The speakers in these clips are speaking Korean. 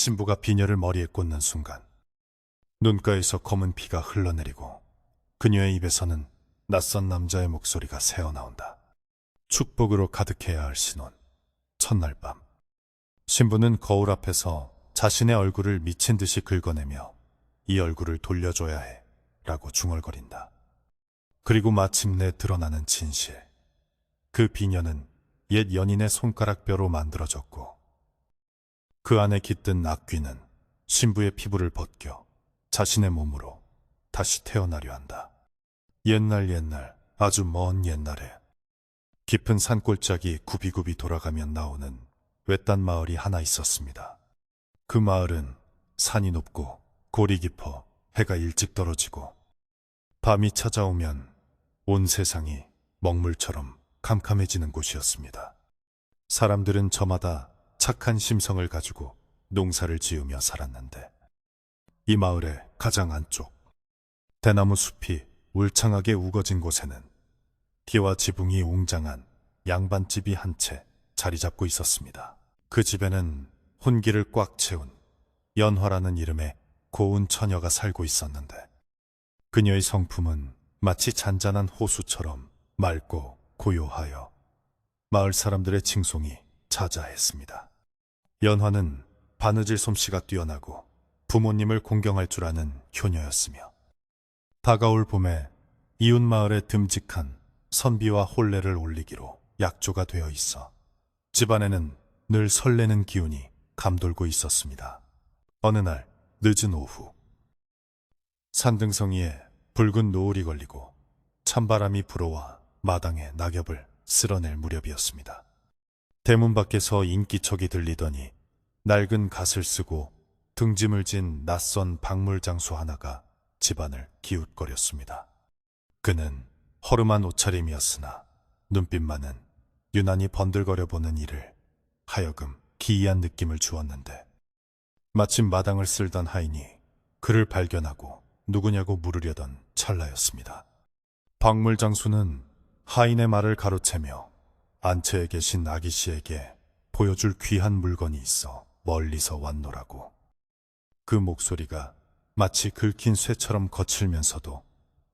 신부가 비녀를 머리에 꽂는 순간 눈가에서 검은 피가 흘러내리고 그녀의 입에서는 낯선 남자의 목소리가 새어나온다. 축복으로 가득해야 할 신혼. 첫날 밤 신부는 거울 앞에서 자신의 얼굴을 미친 듯이 긁어내며 이 얼굴을 돌려줘야 해 라고 중얼거린다. 그리고 마침내 드러나는 진실. 그 비녀는 옛 연인의 손가락뼈로 만들어졌고 그 안에 깃든 악귀는 신부의 피부를 벗겨 자신의 몸으로 다시 태어나려 한다. 옛날 아주 먼 옛날에 깊은 산골짜기 굽이굽이 돌아가면 나오는 외딴 마을이 하나 있었습니다. 그 마을은 산이 높고 골이 깊어 해가 일찍 떨어지고 밤이 찾아오면 온 세상이 먹물처럼 캄캄해지는 곳이었습니다. 사람들은 저마다 착한 심성을 가지고 농사를 지으며 살았는데 이 마을의 가장 안쪽 대나무 숲이 울창하게 우거진 곳에는 티와 지붕이 웅장한 양반집이 한 채 자리 잡고 있었습니다. 그 집에는 혼기를 꽉 채운 연화라는 이름의 고운 처녀가 살고 있었는데 그녀의 성품은 마치 잔잔한 호수처럼 맑고 고요하여 마을 사람들의 칭송이 자자했습니다. 연화는 바느질 솜씨가 뛰어나고 부모님을 공경할 줄 아는 효녀였으며 다가올 봄에 이웃 마을에 듬직한 선비와 혼례를 올리기로 약조가 되어 있어 집안에는 늘 설레는 기운이 감돌고 있었습니다. 어느 날 늦은 오후 산등성이에 붉은 노을이 걸리고 찬바람이 불어와 마당에 낙엽을 쓸어낼 무렵이었습니다. 대문 밖에서 인기척이 들리더니 낡은 갓을 쓰고 등짐을 진 낯선 박물장수 하나가 집안을 기웃거렸습니다. 그는 허름한 옷차림이었으나 눈빛만은 유난히 번들거려 보는 이를 하여금 기이한 느낌을 주었는데 마침 마당을 쓸던 하인이 그를 발견하고 누구냐고 물으려던 찰나였습니다. 박물장수는 하인의 말을 가로채며 안채에 계신 아기씨에게 보여줄 귀한 물건이 있어 멀리서 왔노라고. 그 목소리가 마치 긁힌 쇠처럼 거칠면서도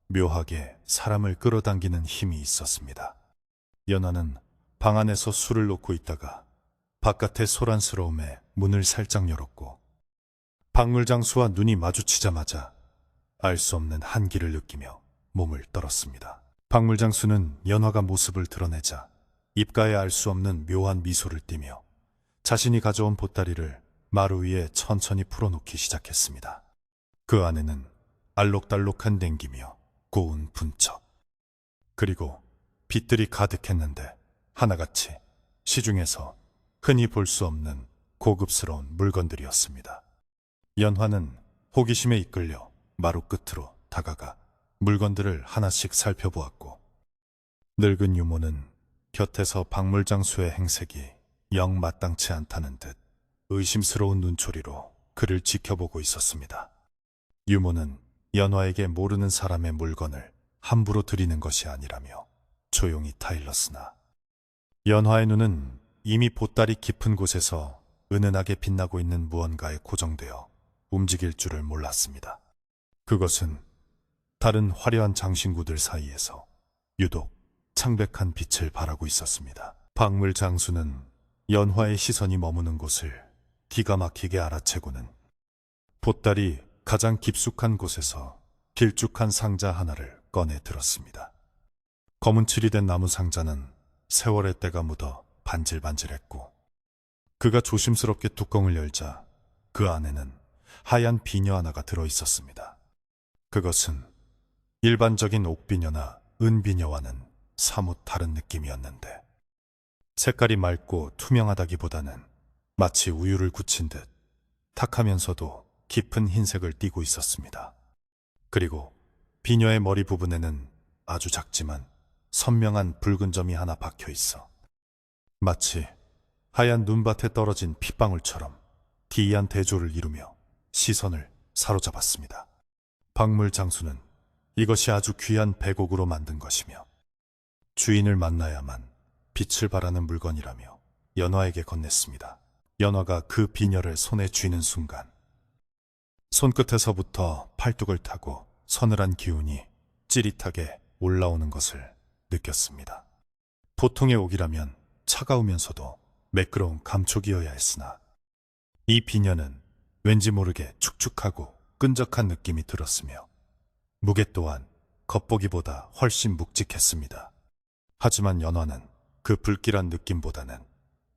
묘하게 사람을 끌어당기는 힘이 있었습니다. 연화는 방 안에서 술을 놓고 있다가 바깥의 소란스러움에 문을 살짝 열었고 박물장수와 눈이 마주치자마자 알 수 없는 한기를 느끼며 몸을 떨었습니다. 박물장수는 연화가 모습을 드러내자 입가에 알 수 없는 묘한 미소를 띠며 자신이 가져온 보따리를 마루 위에 천천히 풀어놓기 시작했습니다. 그 안에는 알록달록한 냉기며 고운 분척 그리고 빛들이 가득했는데 하나같이 시중에서 흔히 볼 수 없는 고급스러운 물건들이었습니다. 연화는 호기심에 이끌려 마루 끝으로 다가가 물건들을 하나씩 살펴보았고 늙은 유모는 곁에서 박물장수의 행색이 영 마땅치 않다는 듯 의심스러운 눈초리로 그를 지켜보고 있었습니다. 유모는 연화에게 모르는 사람의 물건을 함부로 드리는 것이 아니라며 조용히 타일렀으나 연화의 눈은 이미 보따리 깊은 곳에서 은은하게 빛나고 있는 무언가에 고정되어 움직일 줄을 몰랐습니다. 그것은 다른 화려한 장신구들 사이에서 유독 창백한 빛을 발하고 있었습니다. 박물장수는 연화의 시선이 머무는 곳을 기가 막히게 알아채고는 보따리 가장 깊숙한 곳에서 길쭉한 상자 하나를 꺼내 들었습니다. 검은 칠이 된 나무 상자는 세월의 때가 묻어 반질반질했고 그가 조심스럽게 뚜껑을 열자 그 안에는 하얀 비녀 하나가 들어있었습니다. 그것은 일반적인 옥비녀나 은비녀와는 사뭇 다른 느낌이었는데 색깔이 맑고 투명하다기보다는 마치 우유를 굳힌 듯 탁하면서도 깊은 흰색을 띠고 있었습니다. 그리고 비녀의 머리 부분에는 아주 작지만 선명한 붉은 점이 하나 박혀 있어 마치 하얀 눈밭에 떨어진 핏방울처럼 기이한 대조를 이루며 시선을 사로잡았습니다. 박물장수는 이것이 아주 귀한 백옥으로 만든 것이며 주인을 만나야만 빛을 발하는 물건이라며 연화에게 건넸습니다. 연화가 그 비녀를 손에 쥐는 순간 손끝에서부터 팔뚝을 타고 서늘한 기운이 찌릿하게 올라오는 것을 느꼈습니다. 보통의 옥이라면 차가우면서도 매끄러운 감촉이어야 했으나 이 비녀는 왠지 모르게 축축하고 끈적한 느낌이 들었으며 무게 또한 겉보기보다 훨씬 묵직했습니다. 하지만 연화는 그 불길한 느낌보다는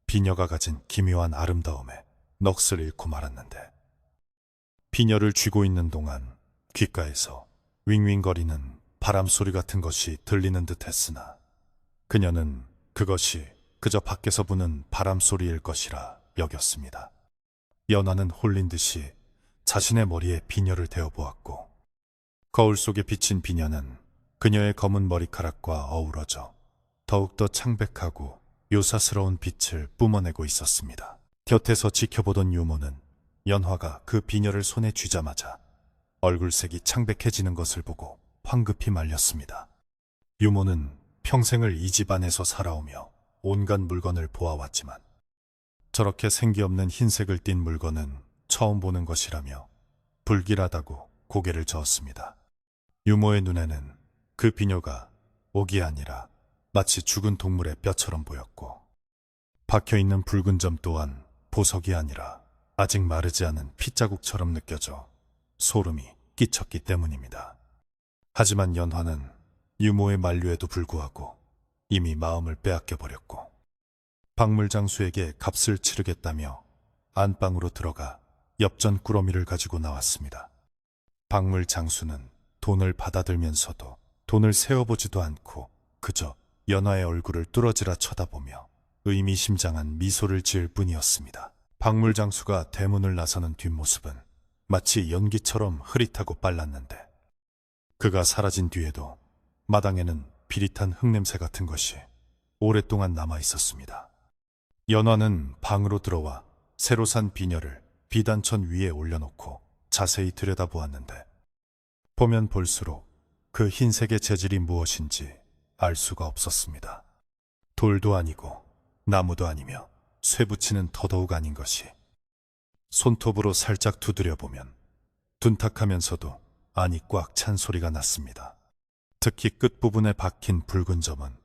비녀가 가진 기묘한 아름다움에 넋을 잃고 말았는데 비녀를 쥐고 있는 동안 귓가에서 윙윙거리는 바람소리 같은 것이 들리는 듯 했으나 그녀는 그것이 그저 밖에서 부는 바람소리일 것이라 여겼습니다. 연화는 홀린 듯이 자신의 머리에 비녀를 대어보았고 거울 속에 비친 비녀는 그녀의 검은 머리카락과 어우러져 더욱더 창백하고 요사스러운 빛을 뿜어내고 있었습니다. 곁에서 지켜보던 유모는 연화가 그 비녀를 손에 쥐자마자 얼굴색이 창백해지는 것을 보고 황급히 말렸습니다. 유모는 평생을 이 집안에서 살아오며 온갖 물건을 보아왔지만 저렇게 생기없는 흰색을 띤 물건은 처음 보는 것이라며 불길하다고 고개를 저었습니다. 유모의 눈에는 그 비녀가 옥이 아니라 마치 죽은 동물의 뼈처럼 보였고 박혀있는 붉은 점 또한 보석이 아니라 아직 마르지 않은 핏자국처럼 느껴져 소름이 끼쳤기 때문입니다. 하지만 연화는 유모의 만류에도 불구하고 이미 마음을 빼앗겨버렸고 박물장수에게 값을 치르겠다며 안방으로 들어가 엽전 꾸러미를 가지고 나왔습니다. 박물장수는 돈을 받아들면서도 돈을 세어보지도 않고 그저 연화의 얼굴을 뚫어지라 쳐다보며 의미심장한 미소를 지을 뿐이었습니다. 박물장수가 대문을 나서는 뒷모습은 마치 연기처럼 흐릿하고 빨랐는데 그가 사라진 뒤에도 마당에는 비릿한 흙냄새 같은 것이 오랫동안 남아 있었습니다. 연화는 방으로 들어와 새로 산 비녀를 비단천 위에 올려놓고 자세히 들여다보았는데 보면 볼수록 그 흰색의 재질이 무엇인지 알 수가 없었습니다. 돌도 아니고 나무도 아니며 쇠붙이는 더더욱 아닌 것이 손톱으로 살짝 두드려보면 둔탁하면서도 안이 꽉 찬 소리가 났습니다. 특히 끝부분에 박힌 붉은 점은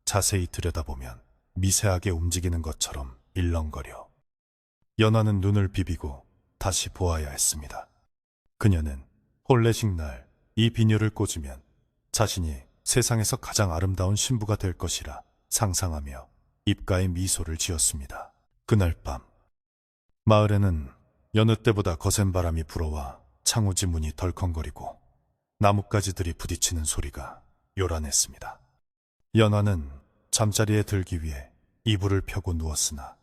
자세히 들여다보면 미세하게 움직이는 것처럼 일렁거려 연화는 눈을 비비고 다시 보아야 했습니다. 그녀는 혼례식 날 이 비녀를 꽂으면 자신이 세상에서 가장 아름다운 신부가 될 것이라 상상하며 입가에 미소를 지었습니다. 그날 밤 마을에는 여느 때보다 거센 바람이 불어와 창호지 문이 덜컹거리고 나뭇가지들이 부딪히는 소리가 요란했습니다. 연화는 잠자리에 들기 위해 이불을 펴고 누웠으나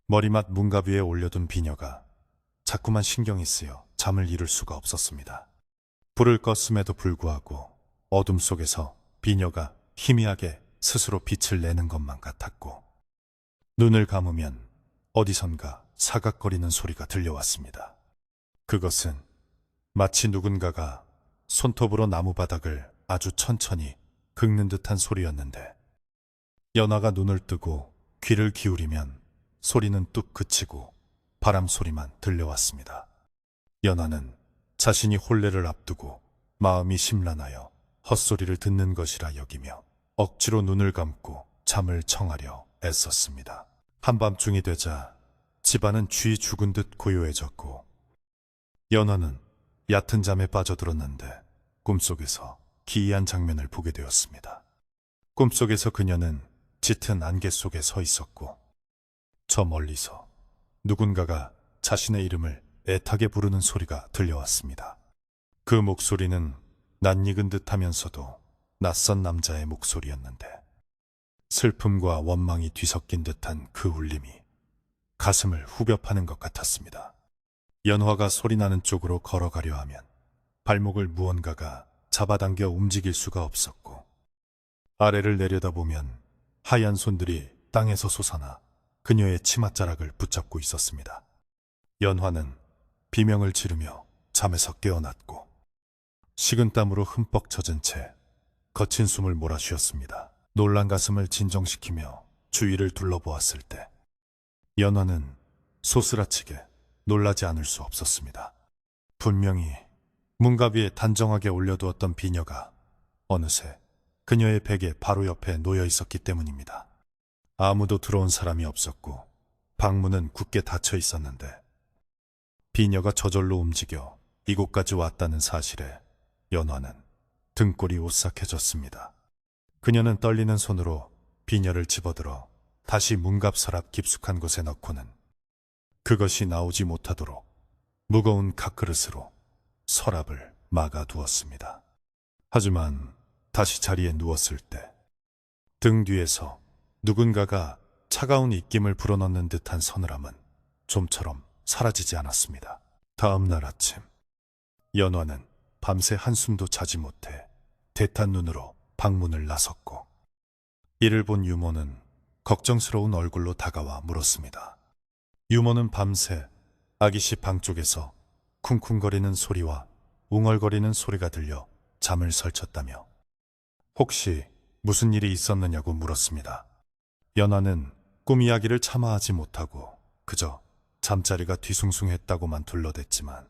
머리맡 문갑 위에 올려둔 비녀가 자꾸만 신경이 쓰여 잠을 이룰 수가 없었습니다. 불을 껐음에도 불구하고 어둠 속에서 비녀가 희미하게 스스로 빛을 내는 것만 같았고 눈을 감으면 어디선가 사각거리는 소리가 들려왔습니다. 그것은 마치 누군가가 손톱으로 나무 바닥을 아주 천천히 긁는 듯한 소리였는데 연화가 눈을 뜨고 귀를 기울이면 소리는 뚝 그치고 바람 소리만 들려왔습니다. 연화는 자신이 혼례를 앞두고 마음이 심란하여 헛소리를 듣는 것이라 여기며 억지로 눈을 감고 잠을 청하려 애썼습니다. 한밤중이 되자 집안은 쥐 죽은 듯 고요해졌고 연화는 얕은 잠에 빠져들었는데 꿈속에서 기이한 장면을 보게 되었습니다. 꿈속에서 그녀는 짙은 안개 속에 서 있었고 저 멀리서 누군가가 자신의 이름을 애타게 부르는 소리가 들려왔습니다. 그 목소리는 낯익은 듯하면서도 낯선 남자의 목소리였는데 슬픔과 원망이 뒤섞인 듯한 그 울림이 가슴을 후벼 파는 것 같았습니다. 연화가 소리나는 쪽으로 걸어가려 하면 발목을 무언가가 잡아당겨 움직일 수가 없었고 아래를 내려다보면 하얀 손들이 땅에서 솟아나 그녀의 치맛자락을 붙잡고 있었습니다. 연화는 비명을 지르며 잠에서 깨어났고 식은땀으로 흠뻑 젖은 채 거친 숨을 몰아쉬었습니다. 놀란 가슴을 진정시키며 주위를 둘러보았을 때 연화는 소스라치게 놀라지 않을 수 없었습니다. 분명히 문갑 위에 단정하게 올려두었던 비녀가 어느새 그녀의 베개 바로 옆에 놓여 있었기 때문입니다. 아무도 들어온 사람이 없었고 방문은 굳게 닫혀 있었는데 비녀가 저절로 움직여 이곳까지 왔다는 사실에 연화는 등골이 오싹해졌습니다. 그녀는 떨리는 손으로 비녀를 집어들어 다시 문갑 서랍 깊숙한 곳에 넣고는 그것이 나오지 못하도록 무거운 밥그릇으로 서랍을 막아두었습니다. 하지만 다시 자리에 누웠을 때 등 뒤에서 누군가가 차가운 입김을 불어넣는 듯한 서늘함은 좀처럼 사라지지 않았습니다. 다음 날 아침 연화는 밤새 한숨도 자지 못해 대탄 눈으로 방문을 나섰고 이를 본 유모는 걱정스러운 얼굴로 다가와 물었습니다. 유모는 밤새 아기씨 방 쪽에서 쿵쿵거리는 소리와 웅얼거리는 소리가 들려 잠을 설쳤다며 혹시 무슨 일이 있었느냐고 물었습니다. 연화는 꿈 이야기를 차마 하지 못하고 그저 잠자리가 뒤숭숭했다고만 둘러댔지만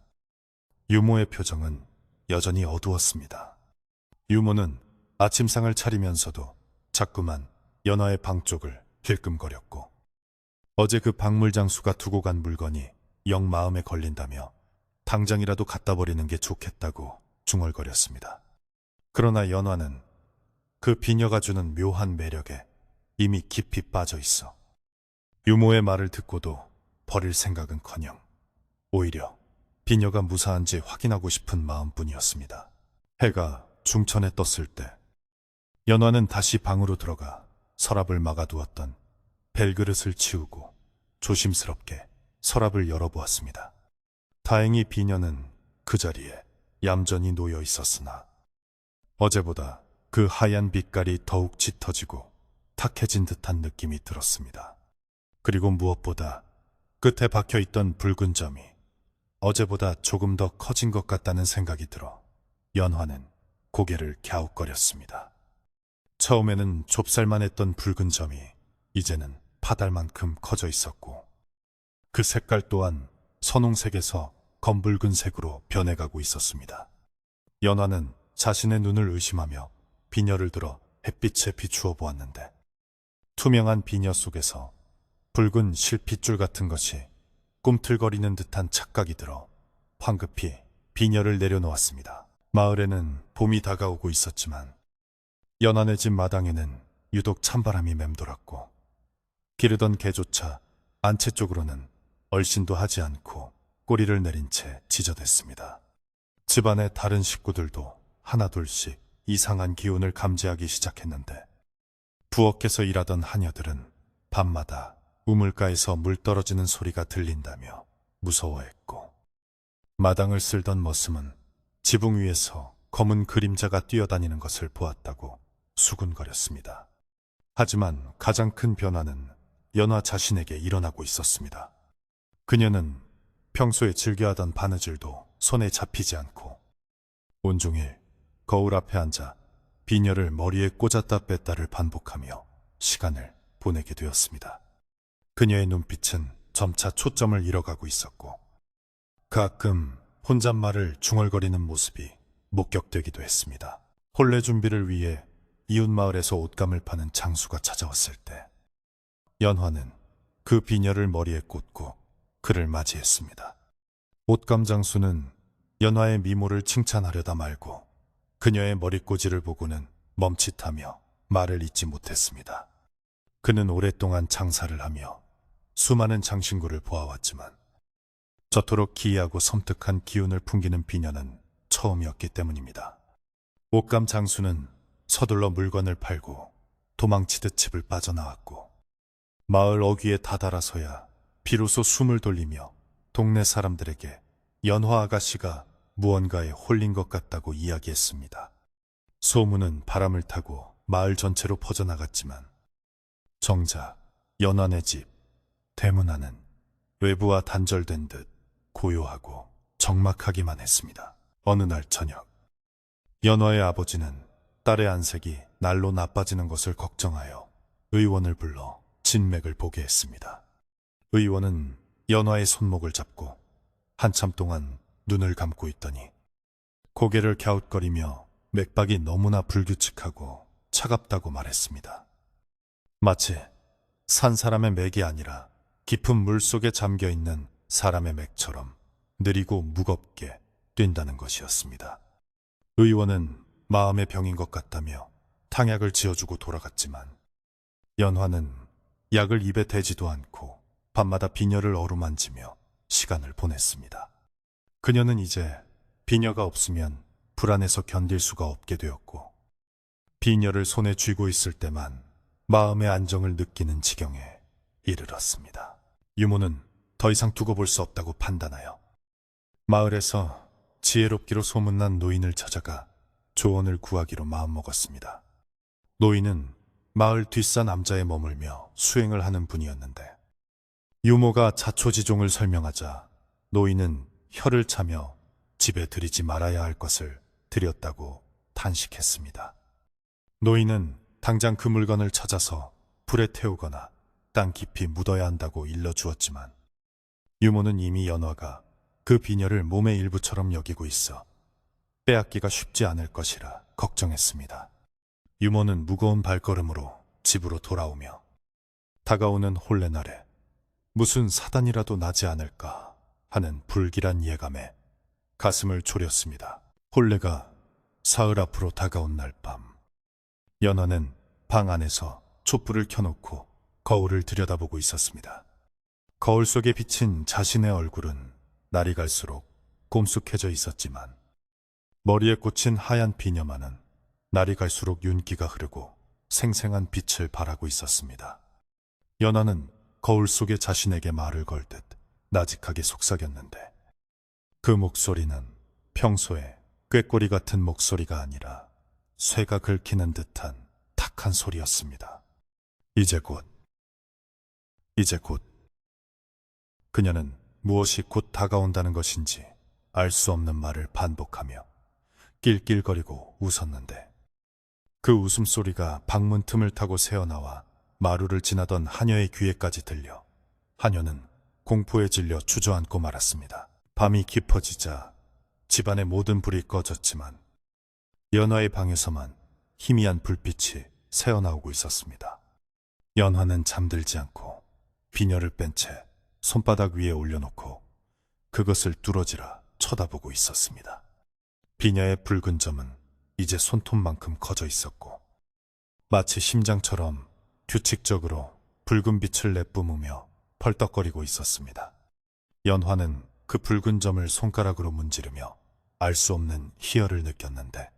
유모의 표정은 여전히 어두웠습니다. 유모는 아침상을 차리면서도 자꾸만 연화의 방 쪽을 힐끔거렸고 어제 그 박물장수가 두고 간 물건이 영 마음에 걸린다며 당장이라도 갖다 버리는 게 좋겠다고 중얼거렸습니다. 그러나 연화는 그 비녀가 주는 묘한 매력에 이미 깊이 빠져 있어 유모의 말을 듣고도 버릴 생각은커녕 오히려 비녀가 무사한지 확인하고 싶은 마음뿐이었습니다. 해가 중천에 떴을 때 연화는 다시 방으로 들어가 서랍을 막아두었던 벨그릇을 치우고 조심스럽게 서랍을 열어보았습니다. 다행히 비녀는 그 자리에 얌전히 놓여 있었으나 어제보다 그 하얀 빛깔이 더욱 짙어지고 탁해진 듯한 느낌이 들었습니다. 그리고 무엇보다 끝에 박혀있던 붉은 점이 어제보다 조금 더 커진 것 같다는 생각이 들어 연화는 고개를 갸웃거렸습니다. 처음에는 좁쌀만 했던 붉은 점이 이제는 파달만큼 커져 있었고 그 색깔 또한 선홍색에서 검붉은색으로 변해가고 있었습니다. 연화는 자신의 눈을 의심하며 비녀를 들어 햇빛에 비추어 보았는데 투명한 비녀 속에서 붉은 실핏줄 같은 것이 꿈틀거리는 듯한 착각이 들어 황급히 비녀를 내려놓았습니다. 마을에는 봄이 다가오고 있었지만 연화네 집 마당에는 유독 찬바람이 맴돌았고 기르던 개조차 안채 쪽으로는 얼씬도 하지 않고 꼬리를 내린 채 지저댔습니다. 집안의 다른 식구들도 하나둘씩 이상한 기운을 감지하기 시작했는데 부엌에서 일하던 하녀들은 밤마다 우물가에서 물 떨어지는 소리가 들린다며 무서워했고 마당을 쓸던 머슴은 지붕 위에서 검은 그림자가 뛰어다니는 것을 보았다고 수군거렸습니다. 하지만 가장 큰 변화는 연화 자신에게 일어나고 있었습니다. 그녀는 평소에 즐겨하던 바느질도 손에 잡히지 않고 온종일 거울 앞에 앉아 비녀를 머리에 꽂았다 뺐다를 반복하며 시간을 보내게 되었습니다. 그녀의 눈빛은 점차 초점을 잃어가고 있었고 가끔 혼잣말을 중얼거리는 모습이 목격되기도 했습니다. 혼례 준비를 위해 이웃 마을에서 옷감을 파는 장수가 찾아왔을 때 연화는 그 비녀를 머리에 꽂고 그를 맞이했습니다. 옷감 장수는 연화의 미모를 칭찬하려다 말고 그녀의 머리꼬지를 보고는 멈칫하며 말을 잇지 못했습니다. 그는 오랫동안 장사를 하며 수많은 장신구를 보아왔지만 저토록 기이하고 섬뜩한 기운을 풍기는 비녀는 처음이었기 때문입니다. 옷감 장수는 서둘러 물건을 팔고 도망치듯 집을 빠져나왔고 마을 어귀에 다다라서야 비로소 숨을 돌리며 동네 사람들에게 연화 아가씨가 무언가에 홀린 것 같다고 이야기했습니다. 소문은 바람을 타고 마을 전체로 퍼져나갔지만 정작 연화네 집 대문 안은 외부와 단절된 듯 고요하고 적막하기만 했습니다. 어느 날 저녁 연화의 아버지는 딸의 안색이 날로 나빠지는 것을 걱정하여 의원을 불러 진맥을 보게 했습니다. 의원은 연화의 손목을 잡고 한참 동안 눈을 감고 있더니 고개를 갸웃거리며 맥박이 너무나 불규칙하고 차갑다고 말했습니다. 마치 산 사람의 맥이 아니라 깊은 물 속에 잠겨 있는 사람의 맥처럼 느리고 무겁게 뛴다는 것이었습니다. 의원은 마음의 병인 것 같다며 탕약을 지어주고 돌아갔지만 연화는 약을 입에 대지도 않고 밤마다 비녀를 어루만지며 시간을 보냈습니다. 그녀는 이제 비녀가 없으면 불안해서 견딜 수가 없게 되었고 비녀를 손에 쥐고 있을 때만 마음의 안정을 느끼는 지경에 이르렀습니다. 유모는 더 이상 두고 볼 수 없다고 판단하여 마을에서 지혜롭기로 소문난 노인을 찾아가 조언을 구하기로 마음먹었습니다. 노인은 마을 뒷산 암자에 머물며 수행을 하는 분이었는데 유모가 자초지종을 설명하자 노인은 혀를 차며 집에 들이지 말아야 할 것을 들였다고 탄식했습니다. 노인은 당장 그 물건을 찾아서 불에 태우거나 땅 깊이 묻어야 한다고 일러주었지만 유모는 이미 연화가 그 비녀를 몸의 일부처럼 여기고 있어 빼앗기가 쉽지 않을 것이라 걱정했습니다. 유모는 무거운 발걸음으로 집으로 돌아오며 다가오는 홀레날에 무슨 사단이라도 나지 않을까 하는 불길한 예감에 가슴을 졸였습니다. 홀레가 사흘 앞으로 다가온 날 밤, 연화는 방 안에서 촛불을 켜놓고 거울을 들여다보고 있었습니다. 거울 속에 비친 자신의 얼굴은 날이 갈수록 곰숙해져 있었지만 머리에 꽂힌 하얀 비녀만은 날이 갈수록 윤기가 흐르고 생생한 빛을 발하고 있었습니다. 연화는 거울 속에 자신에게 말을 걸듯 나직하게 속삭였는데 그 목소리는 평소에 꾀꼬리 같은 목소리가 아니라 쇠가 긁히는 듯한 탁한 소리였습니다. 이제 곧. 그녀는 무엇이 곧 다가온다는 것인지 알 수 없는 말을 반복하며 낄낄거리고 웃었는데 그 웃음소리가 방문 틈을 타고 새어나와 마루를 지나던 하녀의 귀에까지 들려 하녀는 공포에 질려 주저앉고 말았습니다. 밤이 깊어지자 집안의 모든 불이 꺼졌지만 연화의 방에서만 희미한 불빛이 새어나오고 있었습니다. 연화는 잠들지 않고 비녀를 뺀 채 손바닥 위에 올려놓고 그것을 뚫어지라 쳐다보고 있었습니다. 비녀의 붉은 점은 이제 손톱만큼 커져 있었고 마치 심장처럼 규칙적으로 붉은 빛을 내뿜으며 펄떡거리고 있었습니다. 연화는 그 붉은 점을 손가락으로 문지르며 알 수 없는 희열을 느꼈는데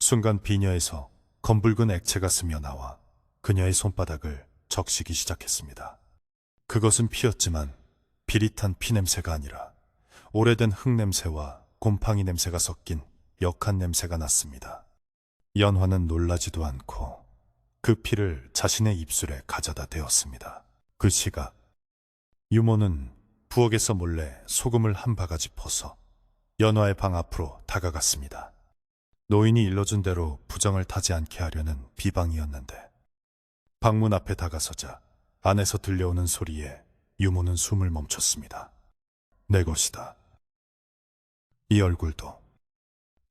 순간 비녀에서 검붉은 액체가 스며나와 그녀의 손바닥을 적시기 시작했습니다. 그것은 피였지만 비릿한 피냄새가 아니라 오래된 흙냄새와 곰팡이 냄새가 섞인 역한 냄새가 났습니다. 연화는 놀라지도 않고 그 피를 자신의 입술에 가져다 대었습니다. 그 시각 유모는 부엌에서 몰래 소금을 한 바가지 퍼서 연화의 방 앞으로 다가갔습니다. 노인이 일러준 대로 부정을 타지 않게 하려는 비방이었는데 방문 앞에 다가서자 안에서 들려오는 소리에 유모는 숨을 멈췄습니다. 내 것이다. 이 얼굴도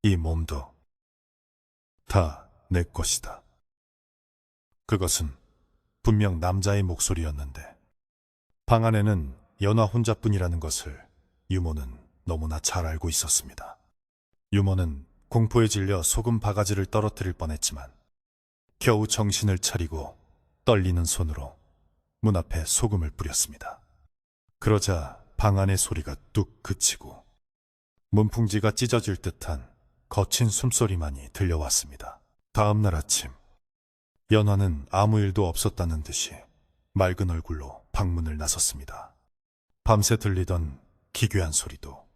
이 몸도 다 내 것이다. 그것은 분명 남자의 목소리였는데 방 안에는 연화 혼자뿐이라는 것을 유모는 너무나 잘 알고 있었습니다. 유모는 공포에 질려 소금 바가지를 떨어뜨릴 뻔했지만 겨우 정신을 차리고 떨리는 손으로 문 앞에 소금을 뿌렸습니다. 그러자 방 안의 소리가 뚝 그치고 문풍지가 찢어질 듯한 거친 숨소리만이 들려왔습니다. 다음 날 아침 연화는 아무 일도 없었다는 듯이 맑은 얼굴로 방문을 나섰습니다. 밤새 들리던 기괴한 소리도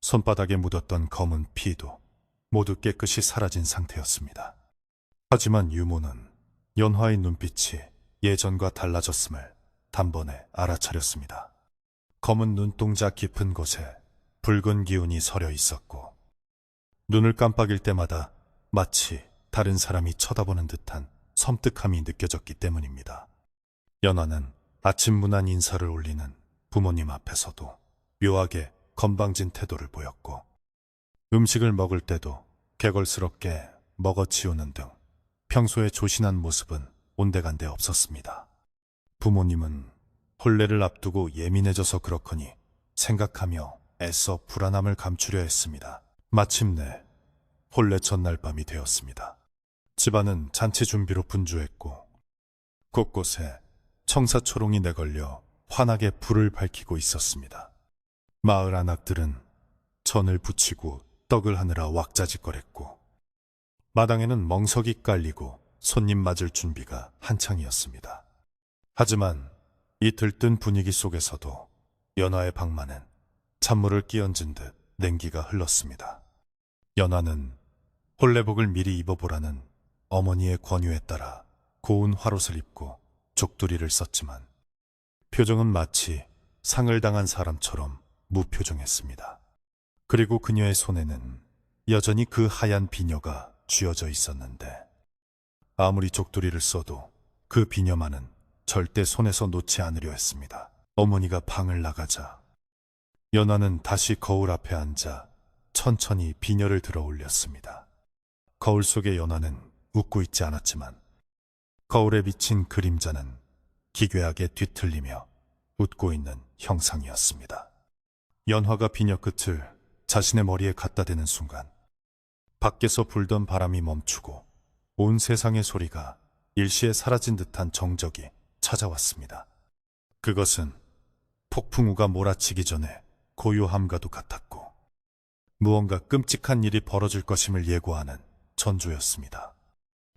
손바닥에 묻었던 검은 피도 모두 깨끗이 사라진 상태였습니다. 하지만 유모는 연화의 눈빛이 예전과 달라졌음을 단번에 알아차렸습니다. 검은 눈동자 깊은 곳에 붉은 기운이 서려 있었고 눈을 깜빡일 때마다 마치 다른 사람이 쳐다보는 듯한 섬뜩함이 느껴졌기 때문입니다. 연화는 아침 문안 인사를 올리는 부모님 앞에서도 묘하게 건방진 태도를 보였고 음식을 먹을 때도 개걸스럽게 먹어치우는 등 평소에 조신한 모습은 온데간데 없었습니다. 부모님은 혼례를 앞두고 예민해져서 그렇거니 생각하며 애써 불안함을 감추려 했습니다. 마침내 혼례 첫날 밤이 되었습니다. 집안은 잔치 준비로 분주했고 곳곳에 청사초롱이 내걸려 환하게 불을 밝히고 있었습니다. 마을 안악들은 전을 부치고 떡을 하느라 왁자지껄했고 마당에는 멍석이 깔리고 손님 맞을 준비가 한창이었습니다. 하지만 이 들뜬 분위기 속에서도 연화의 방만은 찬물을 끼얹은 듯 냉기가 흘렀습니다. 연화는 혼례복을 미리 입어보라는 어머니의 권유에 따라 고운 화롯을 입고 족두리를 썼지만 표정은 마치 상을 당한 사람처럼 무표정했습니다. 그리고 그녀의 손에는 여전히 그 하얀 비녀가 쥐어져 있었는데 아무리 족두리를 써도 그 비녀만은 절대 손에서 놓지 않으려 했습니다. 어머니가 방을 나가자 연화는 다시 거울 앞에 앉아 천천히 비녀를 들어 올렸습니다. 거울 속의 연화는 웃고 있지 않았지만 거울에 비친 그림자는 기괴하게 뒤틀리며 웃고 있는 형상이었습니다. 연화가 비녀 끝을 자신의 머리에 갖다 대는 순간 밖에서 불던 바람이 멈추고 온 세상의 소리가 일시에 사라진 듯한 정적이 찾아왔습니다. 그것은 폭풍우가 몰아치기 전에 고요함과도 같았고 무언가 끔찍한 일이 벌어질 것임을 예고하는 전조였습니다.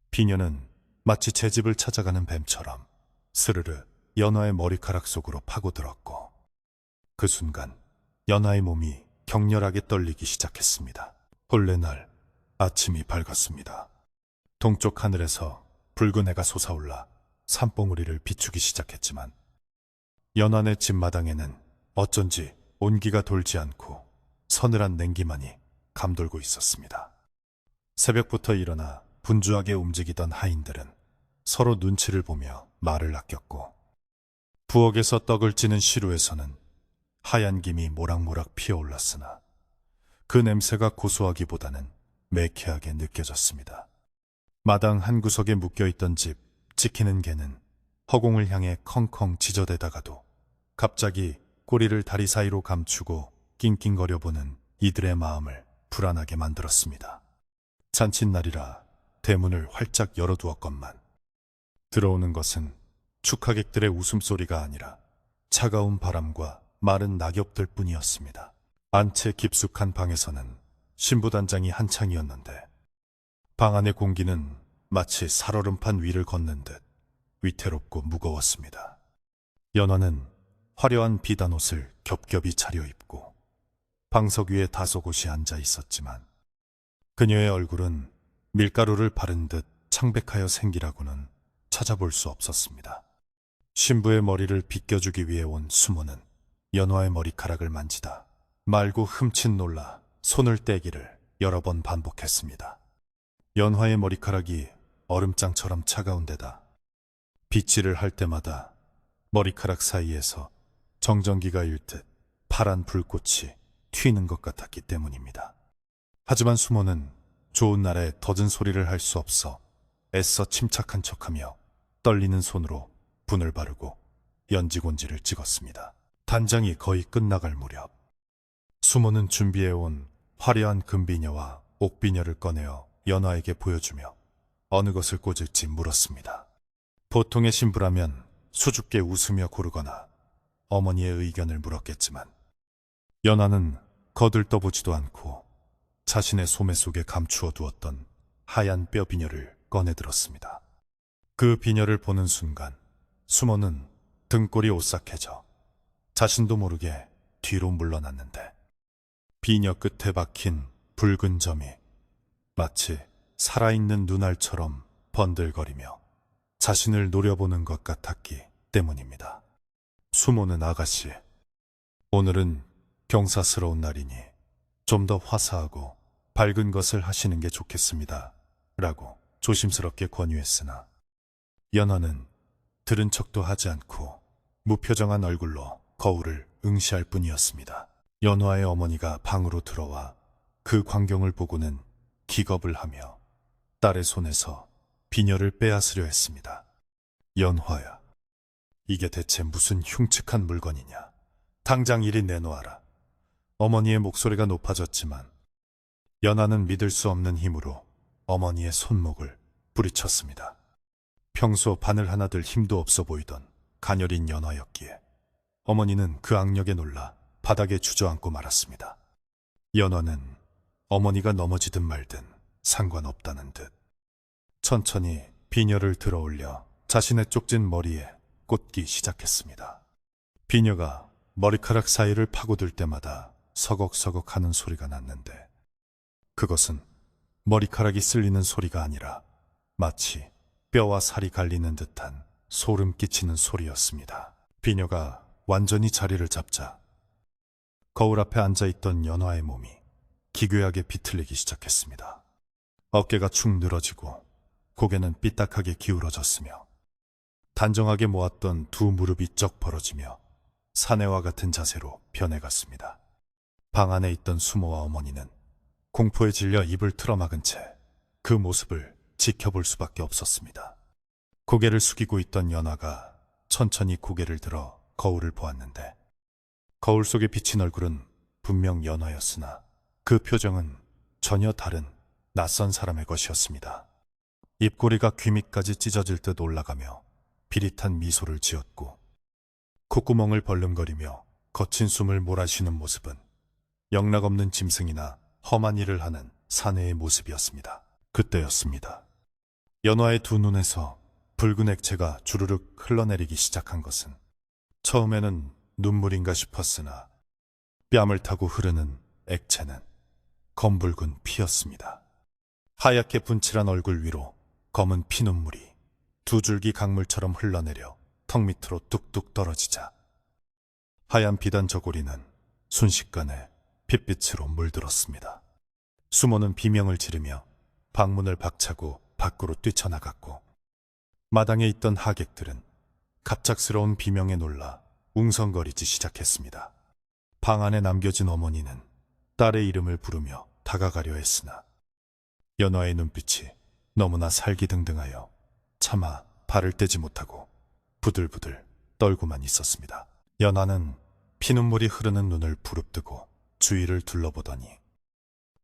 비녀는 마치 제 집을 찾아가는 뱀처럼 스르르 연화의 머리카락 속으로 파고들었고 그 순간 연화의 몸이 격렬하게 떨리기 시작했습니다. 혼례날 아침이 밝았습니다. 동쪽 하늘에서 붉은 해가 솟아올라 산봉우리를 비추기 시작했지만 연화의 집마당에는 어쩐지 온기가 돌지 않고 서늘한 냉기만이 감돌고 있었습니다. 새벽부터 일어나 분주하게 움직이던 하인들은 서로 눈치를 보며 말을 아꼈고 부엌에서 떡을 찌는 시루에서는 하얀 김이 모락모락 피어올랐으나 그 냄새가 고소하기보다는 매캐하게 느껴졌습니다. 마당 한 구석에 묶여있던 집 지키는 개는 허공을 향해 컹컹 짖어대다가도 갑자기 꼬리를 다리 사이로 감추고 낑낑거려보는 이들의 마음을 불안하게 만들었습니다. 잔칫날이라 대문을 활짝 열어두었건만 들어오는 것은 축하객들의 웃음소리가 아니라 차가운 바람과 마른 낙엽들 뿐이었습니다. 안채 깊숙한 방에서는 신부단장이 한창이었는데 방 안의 공기는 마치 살얼음판 위를 걷는 듯 위태롭고 무거웠습니다. 연화는 화려한 비단옷을 겹겹이 차려입고 방석 위에 다소곳이 앉아 있었지만 그녀의 얼굴은 밀가루를 바른 듯 창백하여 생기라고는 찾아볼 수 없었습니다. 신부의 머리를 빗겨주기 위해 온 수모는 연화의 머리카락을 만지다 말고 흠칫 놀라 손을 떼기를 여러 번 반복했습니다. 연화의 머리카락이 얼음장처럼 차가운 데다 빗질을 할 때마다 머리카락 사이에서 정전기가 일 듯 파란 불꽃이 튀는 것 같았기 때문입니다. 하지만 수모는 좋은 날에 덫은 소리를 할 수 없어 애써 침착한 척하며 떨리는 손으로 분을 바르고 연지곤지를 찍었습니다. 단장이 거의 끝나갈 무렵 수모는 준비해온 화려한 금비녀와 옥비녀를 꺼내어 연화에게 보여주며 어느 것을 꽂을지 물었습니다. 보통의 신부라면 수줍게 웃으며 고르거나 어머니의 의견을 물었겠지만 연화는 거들떠보지도 않고 자신의 소매 속에 감추어 두었던 하얀 뼈 비녀를 꺼내들었습니다. 그 비녀를 보는 순간 수모는 등골이 오싹해져 자신도 모르게 뒤로 물러났는데 비녀 끝에 박힌 붉은 점이 마치 살아있는 눈알처럼 번들거리며 자신을 노려보는 것 같았기 때문입니다. 수모는 아가씨, 오늘은 경사스러운 날이니 좀 더 화사하고 밝은 것을 하시는 게 좋겠습니다. 라고 조심스럽게 권유했으나 연화는 들은 척도 하지 않고 무표정한 얼굴로 거울을 응시할 뿐이었습니다. 연화의 어머니가 방으로 들어와 그 광경을 보고는 기겁을 하며 딸의 손에서 비녀를 빼앗으려 했습니다. 연화야, 이게 대체 무슨 흉측한 물건이냐? 당장 이리 내놓아라. 어머니의 목소리가 높아졌지만 연화는 믿을 수 없는 힘으로 어머니의 손목을 부리쳤습니다. 평소 바늘 하나 들 힘도 없어 보이던 가녀린 연화였기에 어머니는 그 악력에 놀라 바닥에 주저앉고 말았습니다. 연화는 어머니가 넘어지든 말든 상관없다는 듯 천천히 비녀를 들어 올려 자신의 쪽진 머리에 꽂기 시작했습니다. 비녀가 머리카락 사이를 파고들 때마다 서걱서걱 하는 소리가 났는데 그것은 머리카락이 쓸리는 소리가 아니라 마치 뼈와 살이 갈리는 듯한 소름 끼치는 소리였습니다. 비녀가 완전히 자리를 잡자 거울 앞에 앉아있던 연화의 몸이 기괴하게 비틀리기 시작했습니다. 어깨가 축 늘어지고 고개는 삐딱하게 기울어졌으며 단정하게 모았던 두 무릎이 쩍 벌어지며 사내와 같은 자세로 변해갔습니다. 방 안에 있던 수모와 어머니는 공포에 질려 입을 틀어막은 채 그 모습을 지켜볼 수밖에 없었습니다. 고개를 숙이고 있던 연화가 천천히 고개를 들어 거울을 보았는데 거울 속에 비친 얼굴은 분명 연화였으나 그 표정은 전혀 다른 낯선 사람의 것이었습니다. 입꼬리가 귀 밑까지 찢어질 듯 올라가며 비릿한 미소를 지었고 콧구멍을 벌름거리며 거친 숨을 몰아쉬는 모습은 영락없는 짐승이나 험한 일을 하는 사내의 모습이었습니다. 그때였습니다. 연화의 두 눈에서 붉은 액체가 주르륵 흘러내리기 시작한 것은 처음에는 눈물인가 싶었으나 뺨을 타고 흐르는 액체는 검붉은 피였습니다. 하얗게 분칠한 얼굴 위로 검은 피눈물이 두 줄기 강물처럼 흘러내려 턱 밑으로 뚝뚝 떨어지자 하얀 비단 저고리는 순식간에 핏빛으로 물들었습니다. 수모는 비명을 지르며 방문을 박차고 밖으로 뛰쳐나갔고 마당에 있던 하객들은 갑작스러운 비명에 놀라 웅성거리지 시작했습니다. 방 안에 남겨진 어머니는 딸의 이름을 부르며 다가가려 했으나 연화의 눈빛이 너무나 살기등등하여 차마 발을 떼지 못하고 부들부들 떨고만 있었습니다. 연화는 피눈물이 흐르는 눈을 부릅뜨고 주위를 둘러보더니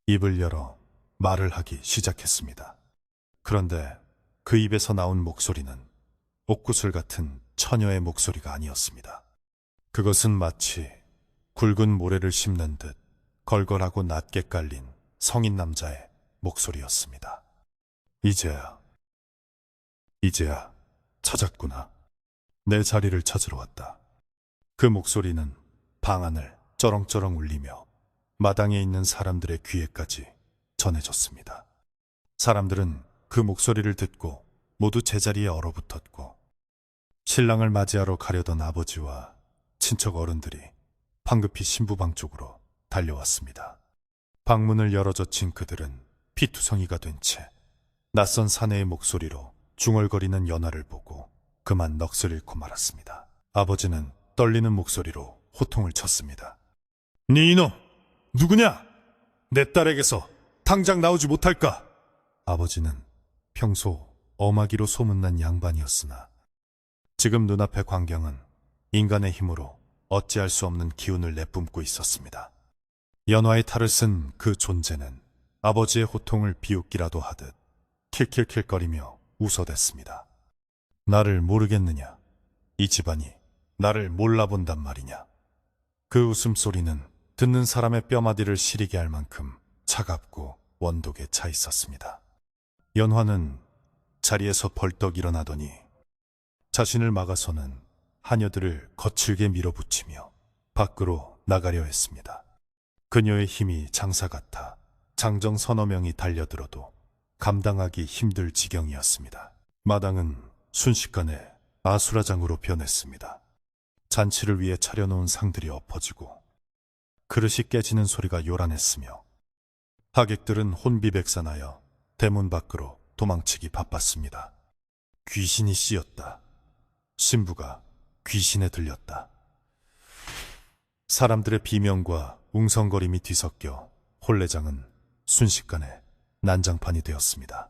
입을 열어 말을 하기 시작했습니다. 그런데 그 입에서 나온 목소리는 옥구슬 같은 처녀의 목소리가 아니었습니다. 그것은 마치 굵은 모래를 씹는 듯 걸걸하고 낮게 깔린 성인 남자의 목소리였습니다. 이제야 찾았구나. 내 자리를 찾으러 왔다. 그 목소리는 방 안을 쩌렁쩌렁 울리며 마당에 있는 사람들의 귀에까지 전해졌습니다. 사람들은 그 목소리를 듣고 모두 제자리에 얼어붙었고 신랑을 맞이하러 가려던 아버지와 친척 어른들이 황급히 신부방 쪽으로 달려왔습니다. 방문을 열어젖힌 그들은 피투성이가 된 채 낯선 사내의 목소리로 중얼거리는 연화를 보고 그만 넋을 잃고 말았습니다. 아버지는 떨리는 목소리로 호통을 쳤습니다. 네 이놈! 누구냐? 내 딸에게서 당장 나오지 못할까? 아버지는 평소 엄하기로 소문난 양반이었으나 지금 눈앞의 광경은 인간의 힘으로 어찌할 수 없는 기운을 내뿜고 있었습니다. 연화의 탈을 쓴 그 존재는 아버지의 호통을 비웃기라도 하듯 킬킬킬거리며 웃어댔습니다. 나를 모르겠느냐? 이 집안이 나를 몰라본단 말이냐? 그 웃음소리는 듣는 사람의 뼈마디를 시리게 할 만큼 차갑고 원독에 차 있었습니다. 연화는 자리에서 벌떡 일어나더니 자신을 막아서는 하녀들을 거칠게 밀어붙이며 밖으로 나가려 했습니다. 그녀의 힘이 장사 같아 장정 서너 명이 달려들어도 감당하기 힘들 지경이었습니다. 마당은 순식간에 아수라장으로 변했습니다. 잔치를 위해 차려놓은 상들이 엎어지고 그릇이 깨지는 소리가 요란했으며 하객들은 혼비백산하여 대문 밖으로 도망치기 바빴습니다. 귀신이 씌었다. 신부가 귀신에 들렸다. 사람들의 비명과 웅성거림이 뒤섞여 혼례장은 순식간에 난장판이 되었습니다.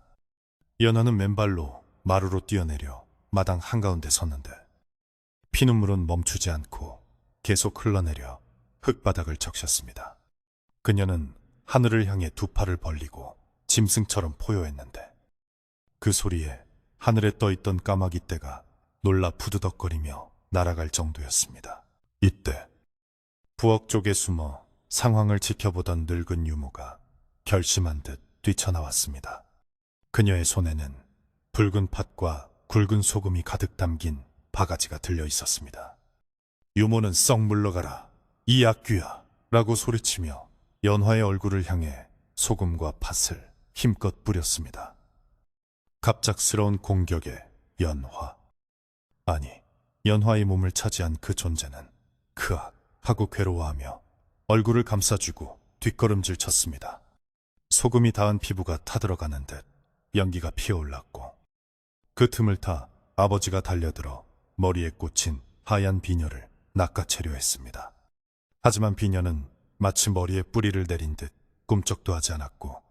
연화는 맨발로 마루로 뛰어내려 마당 한가운데 섰는데 피눈물은 멈추지 않고 계속 흘러내려 흙바닥을 적셨습니다. 그녀는 하늘을 향해 두 팔을 벌리고 짐승처럼 포효했는데 그 소리에 하늘에 떠있던 까마귀 떼가 놀라 부드덕거리며 날아갈 정도였습니다. 이때 부엌 쪽에 숨어 상황을 지켜보던 늙은 유모가 결심한 듯 뛰쳐나왔습니다. 그녀의 손에는 붉은 팥과 굵은 소금이 가득 담긴 바가지가 들려 있었습니다. 유모는 썩 물러가라, 이 악귀야! 라고 소리치며 연화의 얼굴을 향해 소금과 팥을 힘껏 뿌렸습니다. 갑작스러운 공격에 연화. 아니, 연화의 몸을 차지한 그 존재는 크악 하고 괴로워하며 얼굴을 감싸주고 뒷걸음질 쳤습니다. 소금이 닿은 피부가 타들어가는 듯 연기가 피어올랐고 그 틈을 타 아버지가 달려들어 머리에 꽂힌 하얀 비녀를 낚아채려 했습니다. 하지만 비녀는 마치 머리에 뿌리를 내린 듯 꿈쩍도 하지 않았고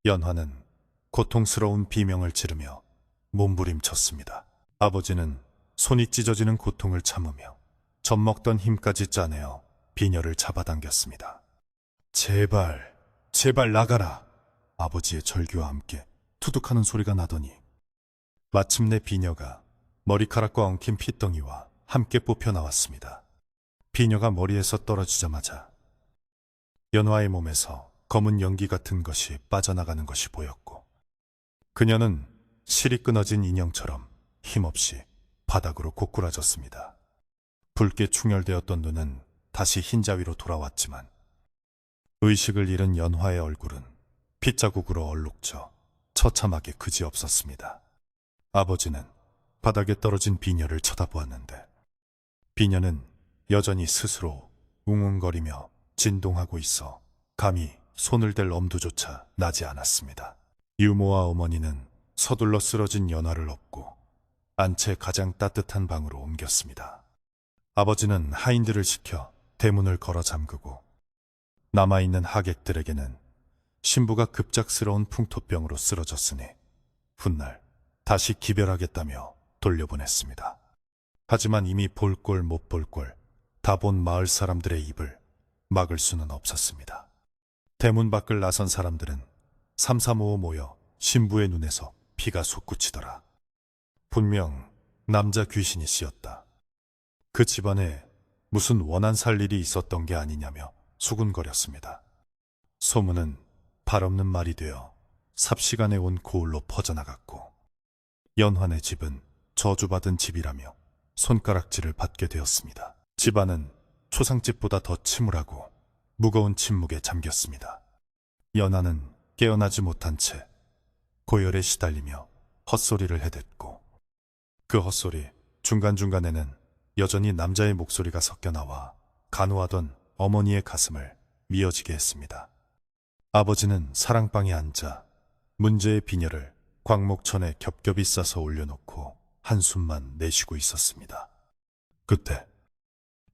연화는 고통스러운 비명을 지르며 몸부림쳤습니다. 아버지는 손이 찢어지는 고통을 참으며 젖먹던 힘까지 짜내어 비녀를 잡아당겼습니다. 제발, 제발 나가라! 아버지의 절규와 함께 투둑하는 소리가 나더니 마침내 비녀가 머리카락과 엉킨 핏덩이와 함께 뽑혀 나왔습니다. 비녀가 머리에서 떨어지자마자 연화의 몸에서 검은 연기 같은 것이 빠져나가는 것이 보였고 그녀는 실이 끊어진 인형처럼 힘없이 바닥으로 고꾸라졌습니다. 붉게 충혈되었던 눈은 다시 흰자위로 돌아왔지만 의식을 잃은 연화의 얼굴은 핏자국으로 얼룩져 처참하게 그지없었습니다. 아버지는 바닥에 떨어진 비녀를 쳐다보았는데 비녀는 여전히 스스로 웅웅거리며 진동하고 있어 감히 손을 댈 엄두조차 나지 않았습니다. 유모와 어머니는 서둘러 쓰러진 연화를 업고 안채 가장 따뜻한 방으로 옮겼습니다. 아버지는 하인들을 시켜 대문을 걸어 잠그고 남아있는 하객들에게는 신부가 급작스러운 풍토병으로 쓰러졌으니 훗날 다시 기별하겠다며 돌려보냈습니다. 하지만 이미 볼 꼴 못 볼 꼴 다 본 마을 사람들의 입을 막을 수는 없었습니다. 대문 밖을 나선 사람들은 삼삼오오 모여 신부의 눈에서 피가 솟구치더라. 분명 남자 귀신이 씌었다. 그 집안에 무슨 원한 살 일이 있었던 게 아니냐며 수군거렸습니다. 소문은 발없는 말이 되어 삽시간에 온 고을로 퍼져나갔고 연환의 집은 저주받은 집이라며 손가락질을 받게 되었습니다. 집안은 초상집보다 더 침울하고 무거운 침묵에 잠겼습니다. 연하는 깨어나지 못한 채 고열에 시달리며 헛소리를 해댔고 그 헛소리 중간중간에는 여전히 남자의 목소리가 섞여 나와 간호하던 어머니의 가슴을 미어지게 했습니다. 아버지는 사랑방에 앉아 문제의 비녀를 광목천에 겹겹이 싸서 올려놓고 한숨만 내쉬고 있었습니다. 그때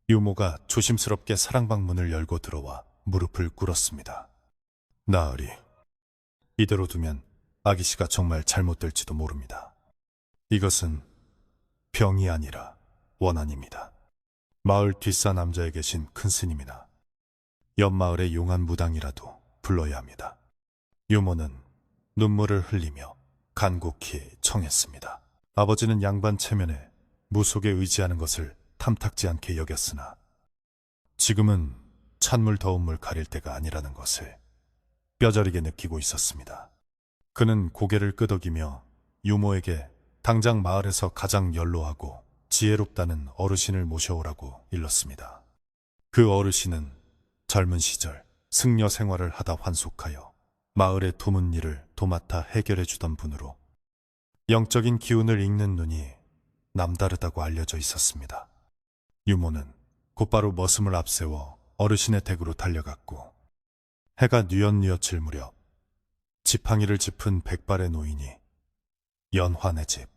유모가 조심스럽게 사랑방 문을 열고 들어와 무릎을 꿇었습니다. 나으리, 이대로 두면 아기씨가 정말 잘못될지도 모릅니다. 이것은 병이 아니라 원한입니다. 마을 뒷산 남자에 계신 큰 스님이나 옆마을의 용한 무당이라도 불러야 합니다. 유모는 눈물을 흘리며 간곡히 청했습니다. 아버지는 양반 체면에 무속에 의지하는 것을 탐탁지 않게 여겼으나 지금은 찬물 더운 물 가릴 때가 아니라는 것을 뼈저리게 느끼고 있었습니다. 그는 고개를 끄덕이며 유모에게 당장 마을에서 가장 연로하고 지혜롭다는 어르신을 모셔오라고 일렀습니다. 그 어르신은 젊은 시절 승려 생활을 하다 환속하여 마을의 도문 일을 도맡아 해결해 주던 분으로 영적인 기운을 읽는 눈이 남다르다고 알려져 있었습니다. 유모는 곧바로 머슴을 앞세워 어르신의 댁으로 달려갔고 해가 뉘엿뉘엿질 무렵 지팡이를 짚은 백발의 노인이 연환의 집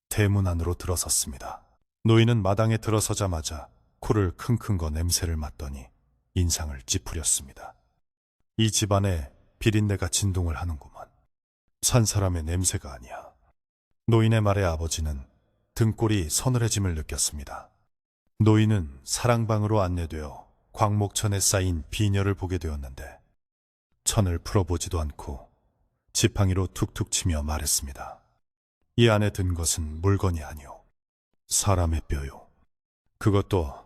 대문 안으로 들어섰습니다. 노인은 마당에 들어서자마자 코를 킁킁 거 냄새를 맡더니 인상을 찌푸렸습니다. 이 집안에 비린내가 진동을 하는구먼. 산 사람의 냄새가 아니야. 노인의 말에 아버지는 등골이 서늘해짐을 느꼈습니다. 노인은 사랑방으로 안내되어 광목천에 쌓인 비녀를 보게 되었는데 천을 풀어보지도 않고 지팡이로 툭툭 치며 말했습니다. 이 안에 든 것은 물건이 아니오. 사람의 뼈요. 그것도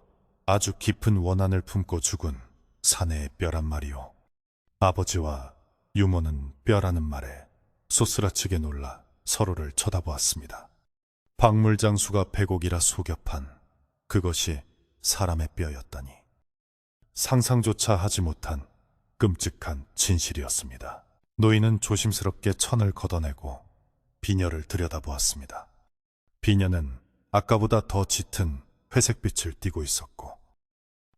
아주 깊은 원한을 품고 죽은 사내의 뼈란 말이오. 아버지와 유모는 뼈라는 말에 소스라치게 놀라 서로를 쳐다보았습니다. 박물장수가 배곡이라 소겹한 그것이 사람의 뼈였다니. 상상조차 하지 못한 끔찍한 진실이었습니다. 노인은 조심스럽게 천을 걷어내고 비녀를 들여다보았습니다. 비녀는 아까보다 더 짙은 회색빛을 띠고 있었고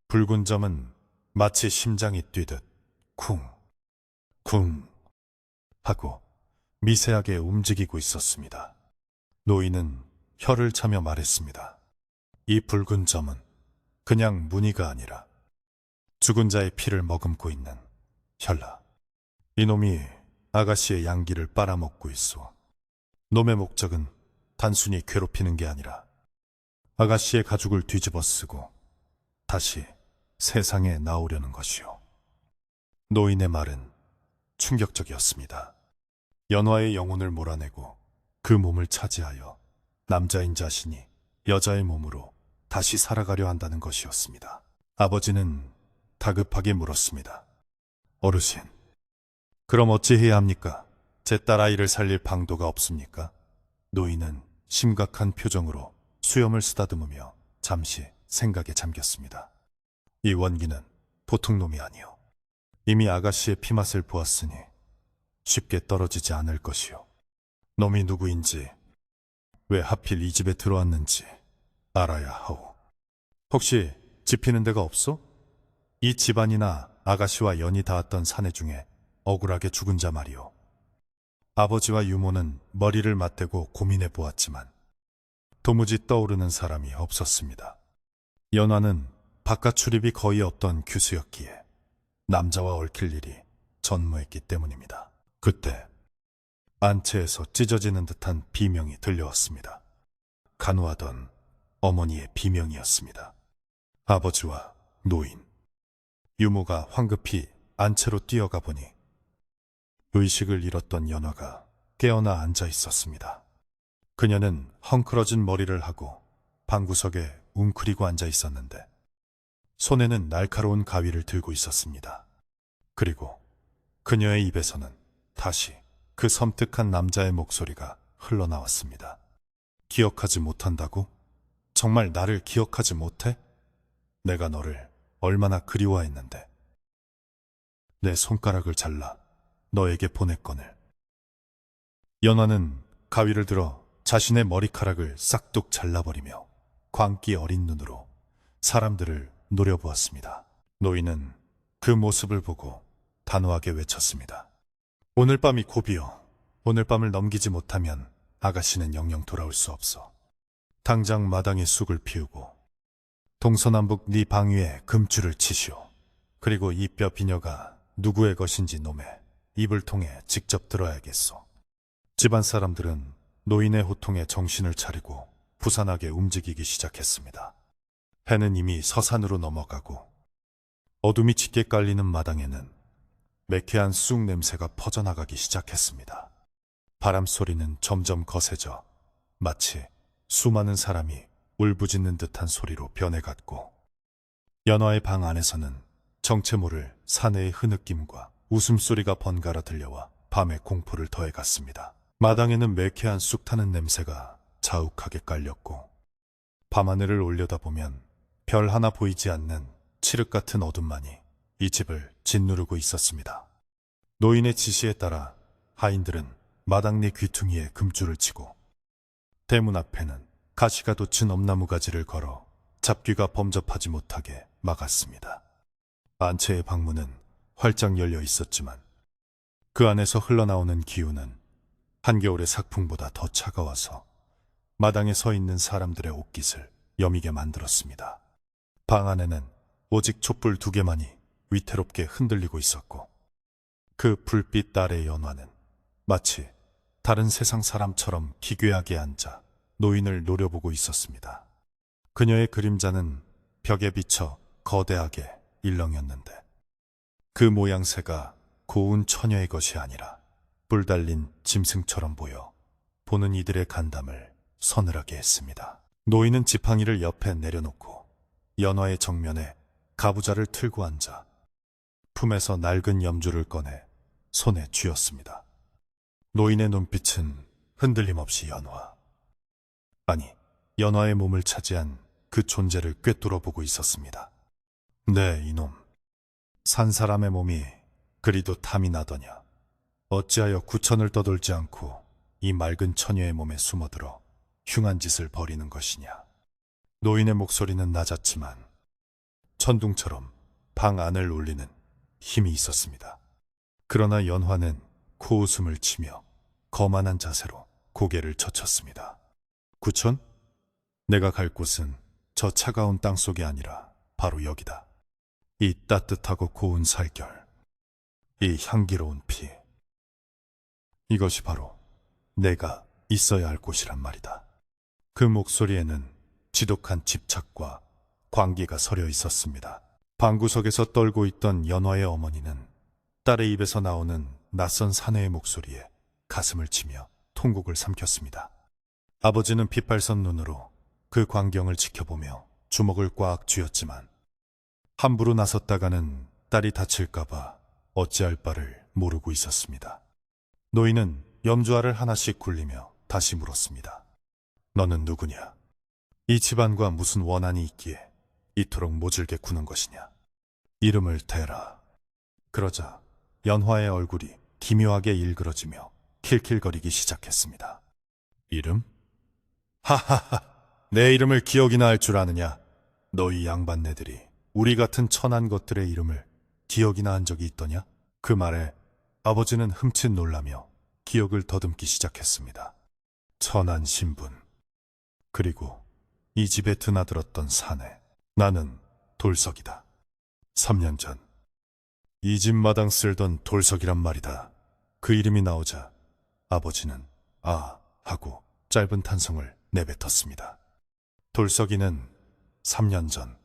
붉은 점은 마치 심장이 뛰듯 쿵, 쿵 하고 미세하게 움직이고 있었습니다. 노인은 혀를 차며 말했습니다. 이 붉은 점은 그냥 무늬가 아니라 죽은 자의 피를 머금고 있는 혈라. 이놈이 아가씨의 양기를 빨아먹고 있어. 놈의 목적은 단순히 괴롭히는 게 아니라 아가씨의 가죽을 뒤집어 쓰고 다시 세상에 나오려는 것이오. 노인의 말은 충격적이었습니다. 연화의 영혼을 몰아내고 그 몸을 차지하여 남자인 자신이 여자의 몸으로 다시 살아가려 한다는 것이었습니다. 아버지는 다급하게 물었습니다. 어르신, 그럼 어찌해야 합니까? 제 딸아이를 살릴 방도가 없습니까? 노인은 심각한 표정으로 수염을 쓰다듬으며 잠시 생각에 잠겼습니다. 이 원기는 보통 놈이 아니오. 이미 아가씨의 피맛을 보았으니 쉽게 떨어지지 않을 것이오. 놈이 누구인지, 왜 하필 이 집에 들어왔는지 알아야 하오. 혹시 지피는 데가 없소? 이 집안이나 아가씨와 연이 닿았던 사내 중에 억울하게 죽은 자 말이오. 아버지와 유모는 머리를 맞대고 고민해 보았지만 도무지 떠오르는 사람이 없었습니다. 연화는 바깥 출입이 거의 없던 규수였기에 남자와 얽힐 일이 전무했기 때문입니다. 그때 안채에서 찢어지는 듯한 비명이 들려왔습니다. 간호하던 어머니의 비명이었습니다. 아버지와 노인, 유모가 황급히 안채로 뛰어가 보니 의식을 잃었던 연화가 깨어나 앉아 있었습니다. 그녀는 헝클어진 머리를 하고 방구석에 웅크리고 앉아 있었는데 손에는 날카로운 가위를 들고 있었습니다. 그리고 그녀의 입에서는 다시 그 섬뜩한 남자의 목소리가 흘러나왔습니다. 기억하지 못한다고? 정말 나를 기억하지 못해? 내가 너를 얼마나 그리워했는데. 내 손가락을 잘라 너에게 보냈거늘. 연화는 가위를 들어 자신의 머리카락을 싹둑 잘라버리며 광기 어린 눈으로 사람들을 노려보았습니다. 노인은 그 모습을 보고 단호하게 외쳤습니다. 오늘 밤이 고비요. 오늘 밤을 넘기지 못하면 아가씨는 영영 돌아올 수 없어. 당장 마당에 쑥을 피우고 동서남북 네 방 위에 금줄을 치시오. 그리고 이 뼈 비녀가 누구의 것인지 놈의 입을 통해 직접 들어야겠소. 집안 사람들은 노인의 호통에 정신을 차리고 부산하게 움직이기 시작했습니다. 해는 이미 서산으로 넘어가고 어둠이 짙게 깔리는 마당에는 매캐한 쑥 냄새가 퍼져나가기 시작했습니다. 바람 소리는 점점 거세져 마치 수많은 사람이 울부짖는 듯한 소리로 변해갔고 연화의 방 안에서는 정체 모를 사내의 흐느낌과 웃음소리가 번갈아 들려와 밤의 공포를 더해갔습니다. 마당에는 매캐한 쑥 타는 냄새가 자욱하게 깔렸고 밤하늘을 올려다보면 별 하나 보이지 않는 칠흑 같은 어둠만이 이 집을 짓누르고 있었습니다. 노인의 지시에 따라 하인들은 마당 내 귀퉁이에 금줄을 치고 대문 앞에는 가시가 돋친 엄나무 가지를 걸어 잡귀가 범접하지 못하게 막았습니다. 안채의 방문은 활짝 열려 있었지만 그 안에서 흘러나오는 기운은 한겨울의 삭풍보다 더 차가워서 마당에 서 있는 사람들의 옷깃을 여미게 만들었습니다. 방 안에는 오직 촛불 2개만이 위태롭게 흔들리고 있었고 그 불빛 아래 연화는 마치 다른 세상 사람처럼 기괴하게 앉아 노인을 노려보고 있었습니다. 그녀의 그림자는 벽에 비쳐 거대하게 일렁였는데 그 모양새가 고운 처녀의 것이 아니라 뿔 달린 짐승처럼 보여 보는 이들의 간담을 서늘하게 했습니다. 노인은 지팡이를 옆에 내려놓고 연화의 정면에 가부좌를 틀고 앉아 품에서 낡은 염주를 꺼내 손에 쥐었습니다. 노인의 눈빛은 흔들림 없이 연화, 아니 연화의 몸을 차지한 그 존재를 꿰뚫어 보고 있었습니다. 네, 이놈. 산 사람의 몸이 그리도 탐이 나더냐. 어찌하여 구천을 떠돌지 않고 이 맑은 처녀의 몸에 숨어들어 흉한 짓을 벌이는 것이냐. 노인의 목소리는 낮았지만 천둥처럼 방 안을 울리는 힘이 있었습니다. 그러나 연화는 코웃음을 치며 거만한 자세로 고개를 젖혔습니다. 구천? 내가 갈 곳은 저 차가운 땅 속이 아니라 바로 여기다. 이 따뜻하고 고운 살결, 이 향기로운 피, 이것이 바로 내가 있어야 할 곳이란 말이다. 그 목소리에는 지독한 집착과 광기가 서려 있었습니다. 방구석에서 떨고 있던 연화의 어머니는 딸의 입에서 나오는 낯선 사내의 목소리에 가슴을 치며 통곡을 삼켰습니다. 아버지는 핏발선 눈으로 그 광경을 지켜보며 주먹을 꽉 쥐었지만 함부로 나섰다가는 딸이 다칠까봐 어찌할 바를 모르고 있었습니다. 노인은 염주알을 하나씩 굴리며 다시 물었습니다. 너는 누구냐? 이 집안과 무슨 원한이 있기에 이토록 모질게 구는 것이냐? 이름을 대라. 그러자 연화의 얼굴이 기묘하게 일그러지며 킬킬거리기 시작했습니다. 이름? 하하하, 내 이름을 기억이나 할 줄 아느냐? 너희 양반네들이 우리 같은 천한 것들의 이름을 기억이나 한 적이 있더냐? 그 말에 아버지는 흠칫 놀라며 기억을 더듬기 시작했습니다. 천한 신분, 그리고 이 집에 드나들었던 사내, 나는 돌석이다. 3년 전 이 집 마당 쓸던 돌석이란 말이다. 그 이름이 나오자 아버지는 아 하고 짧은 탄성을 내뱉었습니다. 돌석이는 3년 전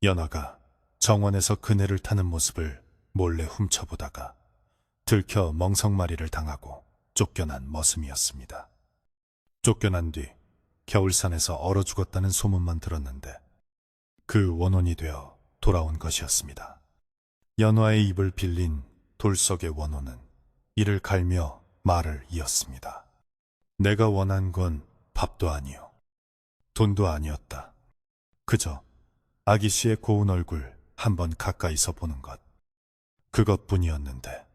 연화가 정원에서 그네를 타는 모습을 몰래 훔쳐보다가 들켜 멍석마리를 당하고 쫓겨난 머슴이었습니다. 쫓겨난 뒤 겨울산에서 얼어 죽었다는 소문만 들었는데 그 원혼이 되어 돌아온 것이었습니다. 연화의 입을 빌린 돌석의 원혼은 이를 갈며 말을 이었습니다. 내가 원한 건 밥도 아니요, 돈도 아니었다. 그저 아기 씨의 고운 얼굴 한번 가까이서 보는 것, 그것뿐이었는데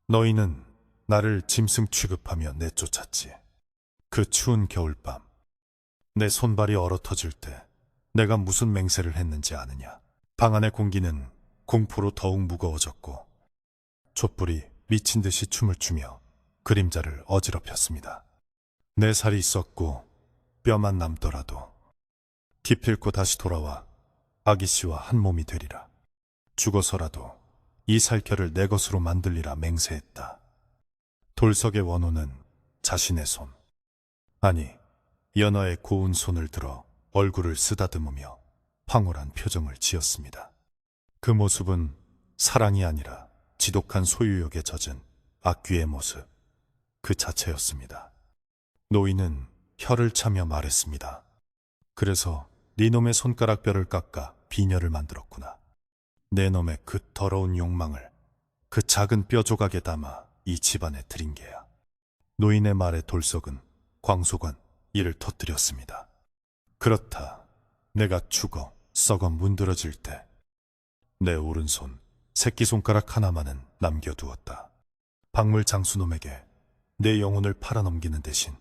너희는 나를 짐승 취급하며 내쫓았지. 그 추운 겨울밤 내 손발이 얼어터질 때 내가 무슨 맹세를 했는지 아느냐. 방 안의 공기는 공포로 더욱 무거워졌고 촛불이 미친 듯이 춤을 추며 그림자를 어지럽혔습니다. 내 살이 있었고 뼈만 남더라도 기필코 다시 돌아와 아기 씨와 한 몸이 되리라. 죽어서라도 이 살결을 내 것으로 만들리라 맹세했다. 돌석의 원호는 자신의 손, 아니 연화의 고운 손을 들어 얼굴을 쓰다듬으며 황홀한 표정을 지었습니다. 그 모습은 사랑이 아니라 지독한 소유욕에 젖은 악귀의 모습 그 자체였습니다. 노인은 혀를 차며 말했습니다. 그래서 네 놈의 손가락뼈를 깎아 비녀를 만들었구나. 내 놈의 그 더러운 욕망을 그 작은 뼈 조각에 담아 이 집안에 들인 게야. 노인의 말에 돌석은 광속한 이를 터뜨렸습니다. 그렇다. 내가 죽어 썩어 문드러질 때 내 오른손 새끼손가락 하나만은 남겨두었다. 박물 장수놈에게 내 영혼을 팔아넘기는 대신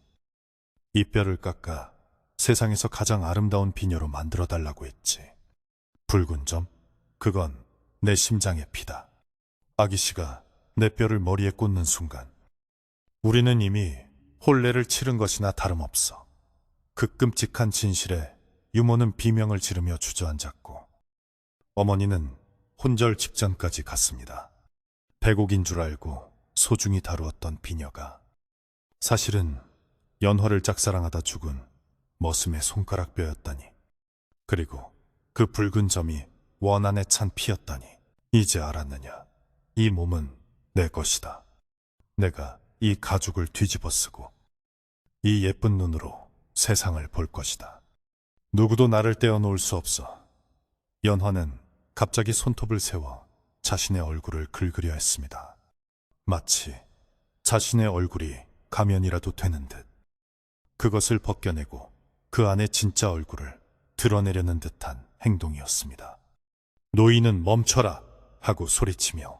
이 뼈를 깎아 세상에서 가장 아름다운 비녀로 만들어달라고 했지. 붉은 점? 그건 내 심장의 피다. 아기 씨가 내 뼈를 머리에 꽂는 순간 우리는 이미 혼례를 치른 것이나 다름없어. 그 끔찍한 진실에 유모는 비명을 지르며 주저앉았고 어머니는 혼절 직전까지 갔습니다. 배곡인 줄 알고 소중히 다루었던 비녀가 사실은 연화를 짝사랑하다 죽은 머슴의 손가락뼈였다니. 그리고 그 붉은 점이 원한에 찬 피였다니. 이제 알았느냐. 이 몸은 내 것이다. 내가 이 가죽을 뒤집어 쓰고 이 예쁜 눈으로 세상을 볼 것이다. 누구도 나를 떼어놓을 수 없어. 연화는 갑자기 손톱을 세워 자신의 얼굴을 긁으려 했습니다. 마치 자신의 얼굴이 가면이라도 되는 듯. 그것을 벗겨내고 그 안에 진짜 얼굴을 드러내려는 듯한 행동이었습니다. 노인은 멈춰라 하고 소리치며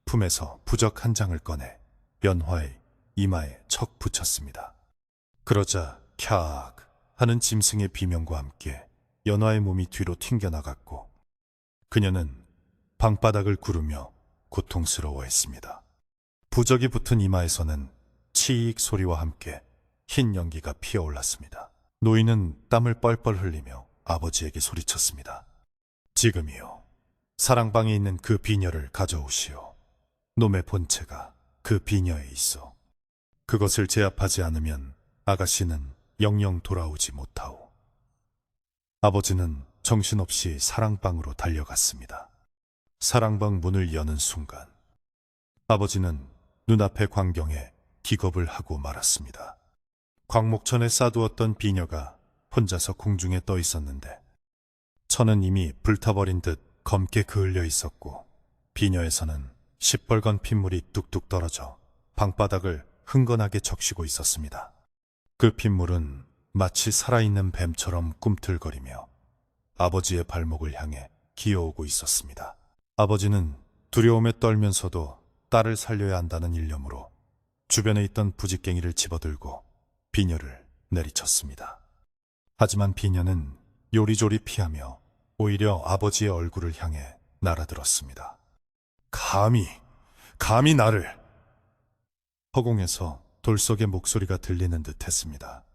품에서 부적 한 장을 꺼내 연화의 이마에 척 붙였습니다. 그러자 캬악 하는 짐승의 비명과 함께 연화의 몸이 뒤로 튕겨나갔고 그녀는 방바닥을 구르며 고통스러워했습니다. 부적이 붙은 이마에서는 치익 소리와 함께 흰 연기가 피어올랐습니다. 노인은 땀을 뻘뻘 흘리며 아버지에게 소리쳤습니다. 지금이요. 사랑방에 있는 그 비녀를 가져오시오. 놈의 본체가 그 비녀에 있어. 그것을 제압하지 않으면 아가씨는 영영 돌아오지 못하오. 아버지는 정신없이 사랑방으로 달려갔습니다. 사랑방 문을 여는 순간 아버지는 눈앞의 광경에 기겁을 하고 말았습니다. 광목천에 쌓아두었던 비녀가 혼자서 공중에 떠 있었는데 천은 이미 불타버린 듯 검게 그을려 있었고 비녀에서는 시뻘건 핏물이 뚝뚝 떨어져 방바닥을 흥건하게 적시고 있었습니다. 그 핏물은 마치 살아있는 뱀처럼 꿈틀거리며 아버지의 발목을 향해 기어오고 있었습니다. 아버지는 두려움에 떨면서도 딸을 살려야 한다는 일념으로 주변에 있던 부직갱이를 집어들고 비녀를 내리쳤습니다. 하지만 비녀는 요리조리 피하며 오히려 아버지의 얼굴을 향해 날아들었습니다. 감히 나를! 허공에서 돌석의 목소리가 들리는 듯 했습니다.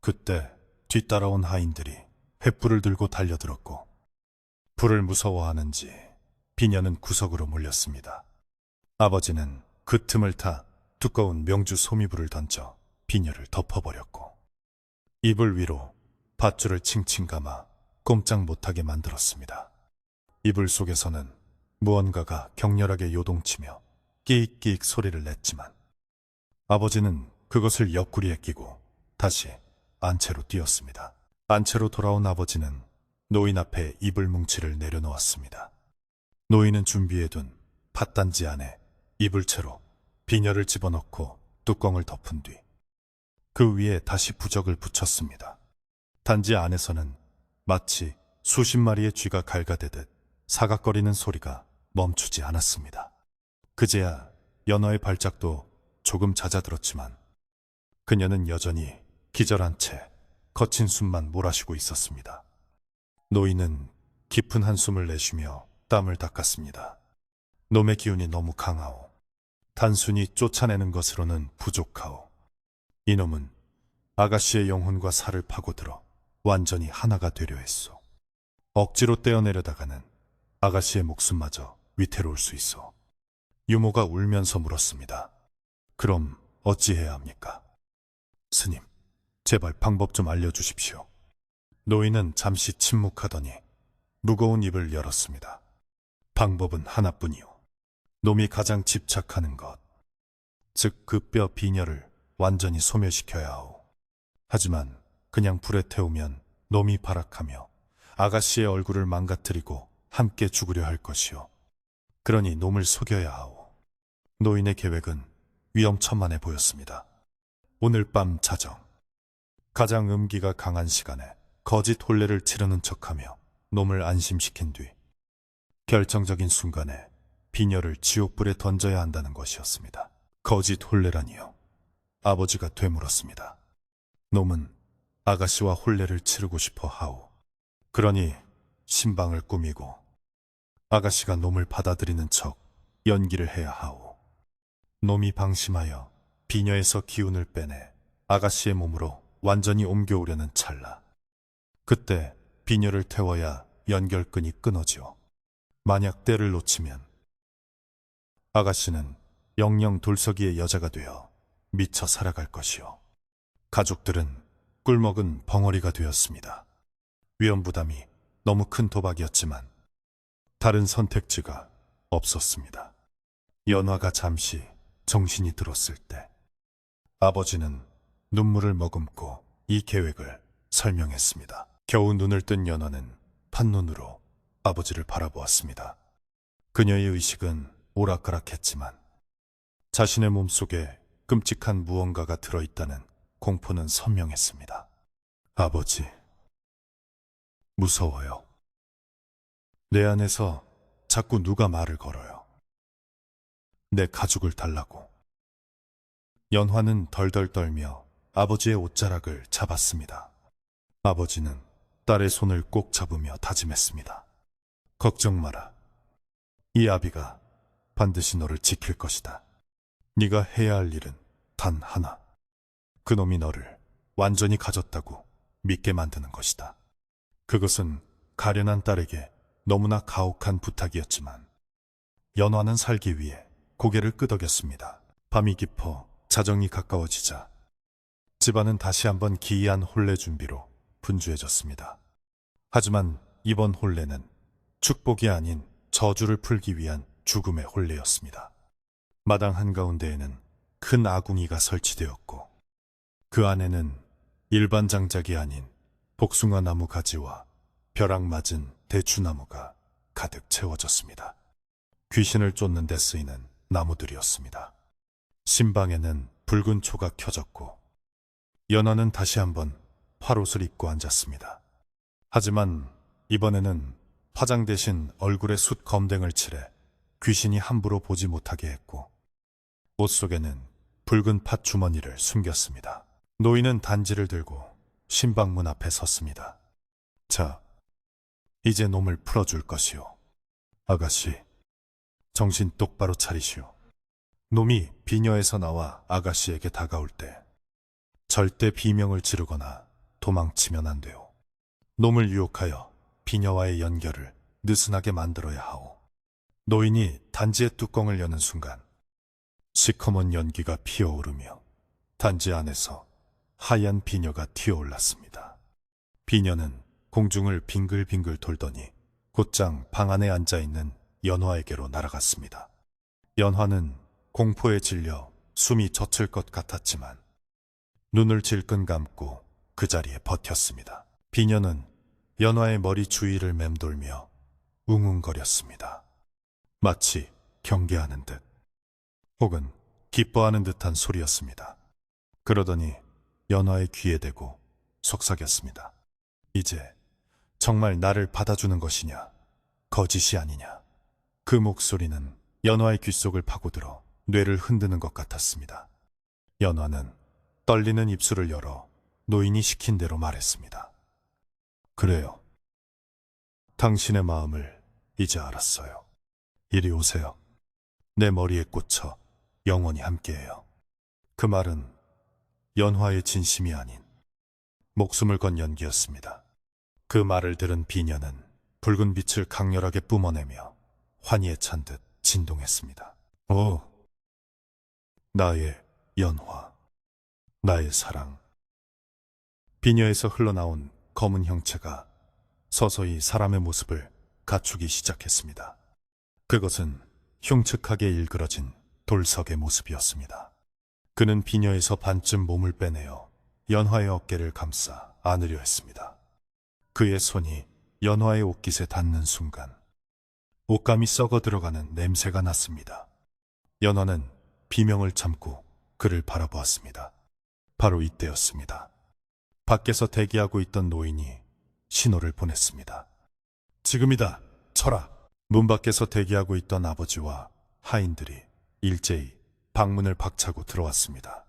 그때 뒤따라온 하인들이 횃불을 들고 달려들었고 불을 무서워하는지 비녀는 구석으로 몰렸습니다. 아버지는 그 틈을 타 두꺼운 명주 소미불을 던져 비녀를 덮어버렸고 이불 위로 밧줄을 칭칭 감아 꼼짝 못하게 만들었습니다. 이불 속에서는 무언가가 격렬하게 요동치며 끼익끼익 소리를 냈지만 아버지는 그것을 옆구리에 끼고 다시 안채로 뛰었습니다. 안채로 돌아온 아버지는 노인 앞에 이불 뭉치를 내려놓았습니다. 노인은 준비해둔 팥단지 안에 이불채로 비녀를 집어넣고 뚜껑을 덮은 뒤 그 위에 다시 부적을 붙였습니다. 단지 안에서는 마치 수십 마리의 쥐가 갈가대듯 사각거리는 소리가 멈추지 않았습니다. 그제야 연화의 발작도 조금 잦아들었지만 그녀는 여전히 기절한 채 거친 숨만 몰아쉬고 있었습니다. 노인은 깊은 한숨을 내쉬며 땀을 닦았습니다. 놈의 기운이 너무 강하오. 단순히 쫓아내는 것으로는 부족하오. 이놈은 아가씨의 영혼과 살을 파고들어 완전히 하나가 되려 했소. 억지로 떼어내려다가는 아가씨의 목숨마저 위태로울 수 있어. 유모가 울면서 물었습니다. 그럼 어찌해야 합니까? 스님, 제발 방법 좀 알려주십시오. 노인은 잠시 침묵하더니 무거운 입을 열었습니다. 방법은 하나뿐이요. 놈이 가장 집착하는 것, 즉 그 뼈 비녀를 완전히 소멸시켜야 하오. 하지만 그냥 불에 태우면 놈이 발악하며 아가씨의 얼굴을 망가뜨리고 함께 죽으려 할 것이오. 그러니 놈을 속여야 하오. 노인의 계획은 위험천만해 보였습니다. 오늘 밤 자정, 가장 음기가 강한 시간에 거짓 혼례를 치르는 척하며 놈을 안심시킨 뒤 결정적인 순간에 비녀를 지옥불에 던져야 한다는 것이었습니다. 거짓 혼례라니요. 아버지가 되물었습니다. 놈은 아가씨와 혼례를 치르고 싶어 하오. 그러니 신방을 꾸미고 아가씨가 놈을 받아들이는 척 연기를 해야 하오. 놈이 방심하여 비녀에서 기운을 빼내 아가씨의 몸으로 완전히 옮겨오려는 찰나 그때 비녀를 태워야 연결끈이 끊어지오. 만약 때를 놓치면 아가씨는 영영 돌석이의 여자가 되어 미쳐 살아갈 것이오. 가족들은 꿀먹은 벙어리가 되었습니다. 위험부담이 너무 큰 도박이었지만 다른 선택지가 없었습니다. 연화가 잠시 정신이 들었을 때 아버지는 눈물을 머금고 이 계획을 설명했습니다. 겨우 눈을 뜬 연화는 판눈으로 아버지를 바라보았습니다. 그녀의 의식은 오락가락했지만 자신의 몸속에 끔찍한 무언가가 들어있다는 공포는 선명했습니다. 아버지, 무서워요. 내 안에서 자꾸 누가 말을 걸어요. 내 가죽을 달라고. 연화는 덜덜 떨며 아버지의 옷자락을 잡았습니다. 아버지는 딸의 손을 꼭 잡으며 다짐했습니다. 걱정 마라. 이 아비가 반드시 너를 지킬 것이다. 네가 해야 할 일은 단 하나. 그놈이 너를 완전히 가졌다고 믿게 만드는 것이다. 그것은 가련한 딸에게 너무나 가혹한 부탁이었지만 연화는 살기 위해 고개를 끄덕였습니다. 밤이 깊어 자정이 가까워지자 집안은 다시 한번 기이한 혼례 준비로 분주해졌습니다. 하지만 이번 혼례는 축복이 아닌 저주를 풀기 위한 죽음의 혼례였습니다. 마당 한가운데에는 큰 아궁이가 설치되었고 그 안에는 일반 장작이 아닌 복숭아 나무 가지와 벼락 맞은 대추나무가 가득 채워졌습니다. 귀신을 쫓는 데 쓰이는 나무들이었습니다. 신방에는 붉은 초가 켜졌고 연화는 다시 한번 화롯을 입고 앉았습니다. 하지만 이번에는 화장 대신 얼굴에 숯 검댕을 칠해 귀신이 함부로 보지 못하게 했고 옷 속에는 붉은 팥 주머니를 숨겼습니다. 노인은 단지를 들고 신방문 앞에 섰습니다. 자, 이제 놈을 풀어줄 것이오. 아가씨, 정신 똑바로 차리시오. 놈이 비녀에서 나와 아가씨에게 다가올 때 절대 비명을 지르거나 도망치면 안 돼요. 놈을 유혹하여 비녀와의 연결을 느슨하게 만들어야 하오. 노인이 단지의 뚜껑을 여는 순간 시커먼 연기가 피어오르며 단지 안에서 하얀 비녀가 튀어올랐습니다. 비녀는 공중을 빙글빙글 돌더니 곧장 방 안에 앉아있는 연화에게로 날아갔습니다. 연화는 공포에 질려 숨이 젖힐 것 같았지만 눈을 질끈 감고 그 자리에 버텼습니다. 비녀는 연화의 머리 주위를 맴돌며 웅웅거렸습니다. 마치 경계하는 듯 혹은 기뻐하는 듯한 소리였습니다. 그러더니 연화의 귀에 대고 속삭였습니다. 이제 정말 나를 받아주는 것이냐, 거짓이 아니냐. 그 목소리는 연화의 귓속을 파고들어 뇌를 흔드는 것 같았습니다. 연화는 떨리는 입술을 열어 노인이 시킨 대로 말했습니다. 그래요. 당신의 마음을 이제 알았어요. 이리 오세요. 내 머리에 꽂혀 영원히 함께해요. 그 말은 연화의 진심이 아닌 목숨을 건 연기였습니다. 그 말을 들은 비녀는 붉은 빛을 강렬하게 뿜어내며 환희에 찬 듯 진동했습니다. 오, 나의 연화, 나의 사랑. 비녀에서 흘러나온 검은 형체가 서서히 사람의 모습을 갖추기 시작했습니다. 그것은 흉측하게 일그러진 돌석의 모습이었습니다. 그는 비녀에서 반쯤 몸을 빼내어 연화의 어깨를 감싸 안으려 했습니다. 그의 손이 연화의 옷깃에 닿는 순간 옷감이 썩어 들어가는 냄새가 났습니다. 연화는 비명을 참고 그를 바라보았습니다. 바로 이때였습니다. 밖에서 대기하고 있던 노인이 신호를 보냈습니다. 지금이다, 쳐라. 문 밖에서 대기하고 있던 아버지와 하인들이 일제히 방문을 박차고 들어왔습니다.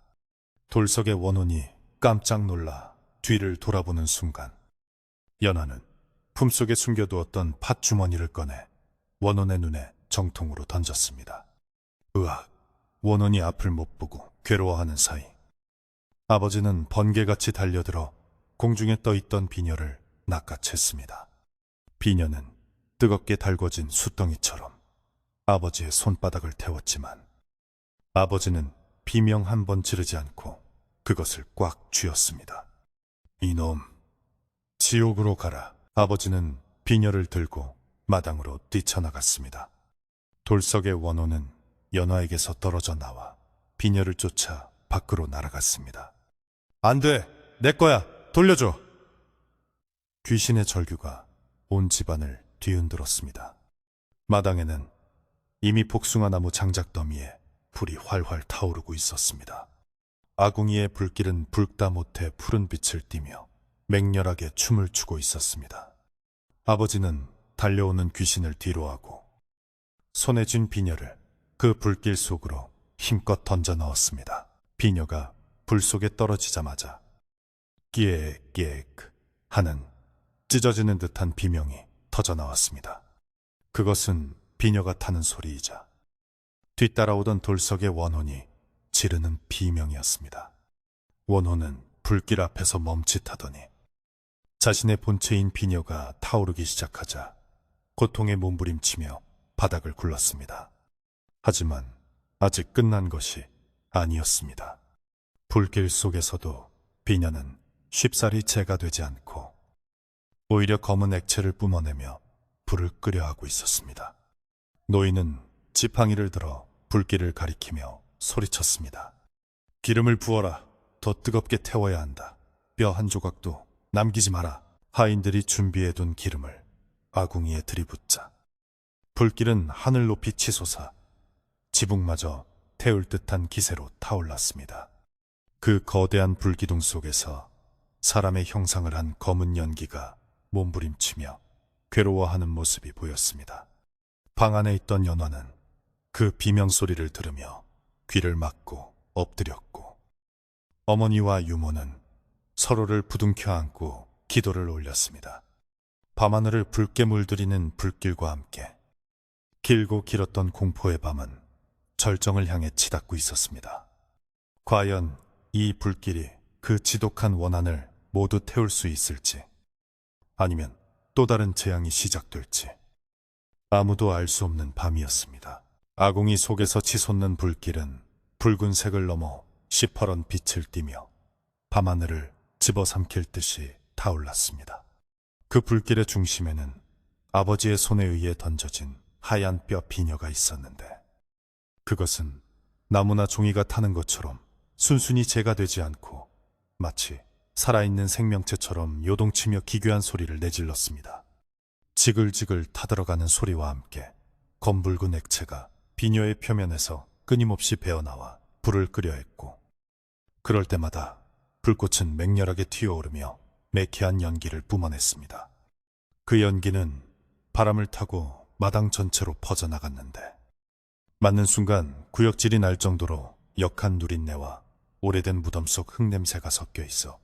돌석의 원혼이 깜짝 놀라 뒤를 돌아보는 순간 연화는 품속에 숨겨두었던 팥주머니를 꺼내 원혼의 눈에 정통으로 던졌습니다. 으악! 원혼이 앞을 못 보고 괴로워하는 사이 아버지는 번개같이 달려들어 공중에 떠있던 비녀를 낚아챘습니다. 비녀는 뜨겁게 달궈진 숯덩이처럼 아버지의 손바닥을 태웠지만 아버지는 비명 한 번 지르지 않고 그것을 꽉 쥐었습니다. 이놈, 지옥으로 가라. 아버지는 비녀를 들고 마당으로 뛰쳐나갔습니다. 돌석의 원호는 연화에게서 떨어져 나와 비녀를 쫓아 밖으로 날아갔습니다. 안 돼! 내 거야! 돌려줘! 귀신의 절규가 온 집안을 뒤흔들었습니다. 마당에는 이미 복숭아나무 장작더미에 불이 활활 타오르고 있었습니다. 아궁이의 불길은 붉다 못해 푸른 빛을 띠며 맹렬하게 춤을 추고 있었습니다. 아버지는 달려오는 귀신을 뒤로하고 손에 쥔 비녀를 그 불길 속으로 힘껏 던져 넣었습니다. 비녀가 불 속에 떨어지자마자 끼액끼액 하는 찢어지는 듯한 비명이 터져 나왔습니다. 그것은 비녀가 타는 소리이자 뒤따라오던 돌석의 원혼이 지르는 비명이었습니다. 원혼은 불길 앞에서 멈칫하더니 자신의 본체인 비녀가 타오르기 시작하자 고통에 몸부림치며 바닥을 굴렀습니다. 하지만 아직 끝난 것이 아니었습니다. 불길 속에서도 비녀는 쉽사리 제가 되지 않고 오히려 검은 액체를 뿜어내며 불을 끄려 하고 있었습니다. 노인은 지팡이를 들어 불길을 가리키며 소리쳤습니다. 기름을 부어라. 더 뜨겁게 태워야 한다. 뼈 한 조각도 남기지 마라. 하인들이 준비해둔 기름을 아궁이에 들이붓자 불길은 하늘 높이 치솟아 지붕마저 태울 듯한 기세로 타올랐습니다. 그 거대한 불기둥 속에서 사람의 형상을 한 검은 연기가 몸부림치며 괴로워하는 모습이 보였습니다. 방 안에 있던 연화는 그 비명소리를 들으며 귀를 막고 엎드렸고 어머니와 유모는 서로를 부둥켜 안고 기도를 올렸습니다. 밤하늘을 붉게 물들이는 불길과 함께 길고 길었던 공포의 밤은 절정을 향해 치닫고 있었습니다. 과연 이 불길이 그 지독한 원한을 모두 태울 수 있을지 아니면 또 다른 재앙이 시작될지 아무도 알 수 없는 밤이었습니다. 아궁이 속에서 치솟는 불길은 붉은색을 넘어 시퍼런 빛을 띠며 밤하늘을 집어삼킬 듯이 타올랐습니다. 그 불길의 중심에는 아버지의 손에 의해 던져진 하얀 뼈 비녀가 있었는데 그것은 나무나 종이가 타는 것처럼 순순히 재가 되지 않고 마치 살아있는 생명체처럼 요동치며 기괴한 소리를 내질렀습니다. 지글지글 타들어가는 소리와 함께 검붉은 액체가 비녀의 표면에서 끊임없이 배어나와 불을 끄려 했고 그럴 때마다 불꽃은 맹렬하게 튀어오르며 매캐한 연기를 뿜어냈습니다. 그 연기는 바람을 타고 마당 전체로 퍼져나갔는데 맞는 순간 구역질이 날 정도로 역한 누린내와 오래된 무덤 속 흙냄새가 섞여 있어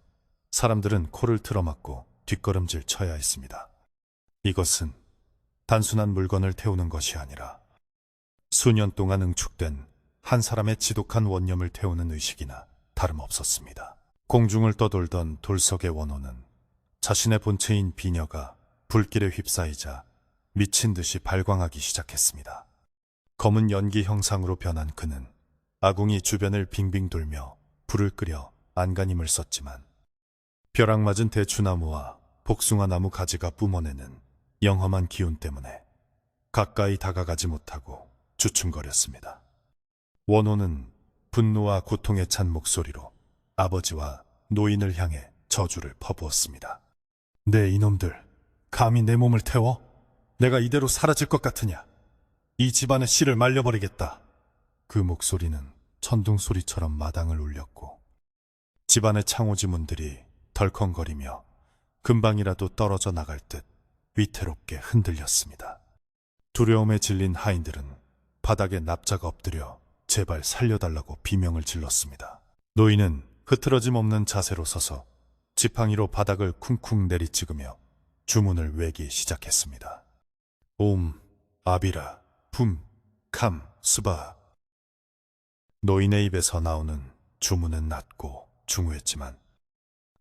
사람들은 코를 틀어막고 뒷걸음질 쳐야 했습니다. 이것은 단순한 물건을 태우는 것이 아니라 수년 동안 응축된 한 사람의 지독한 원념을 태우는 의식이나 다름없었습니다. 공중을 떠돌던 돌석의 원호는 자신의 본체인 비녀가 불길에 휩싸이자 미친 듯이 발광하기 시작했습니다. 검은 연기 형상으로 변한 그는 아궁이 주변을 빙빙 돌며 불을 끄려 안간힘을 썼지만 벼락 맞은 대추나무와 복숭아나무 가지가 뿜어내는 영험한 기운 때문에 가까이 다가가지 못하고 주춤거렸습니다. 원호는 분노와 고통에 찬 목소리로 아버지와 노인을 향해 저주를 퍼부었습니다. 네 이놈들, 감히 내 몸을 태워? 내가 이대로 사라질 것 같으냐? 이 집안의 씨를 말려버리겠다. 그 목소리는 천둥소리처럼 마당을 울렸고 집안의 창호지 문들이 덜컹거리며 금방이라도 떨어져 나갈 듯 위태롭게 흔들렸습니다. 두려움에 질린 하인들은 바닥에 납작 엎드려 제발 살려달라고 비명을 질렀습니다. 노인은 흐트러짐 없는 자세로 서서 지팡이로 바닥을 쿵쿵 내리찍으며 주문을 외기 시작했습니다. 옴, 아비라, 붐, 캄, 스바. 노인의 입에서 나오는 주문은 낮고 중후했지만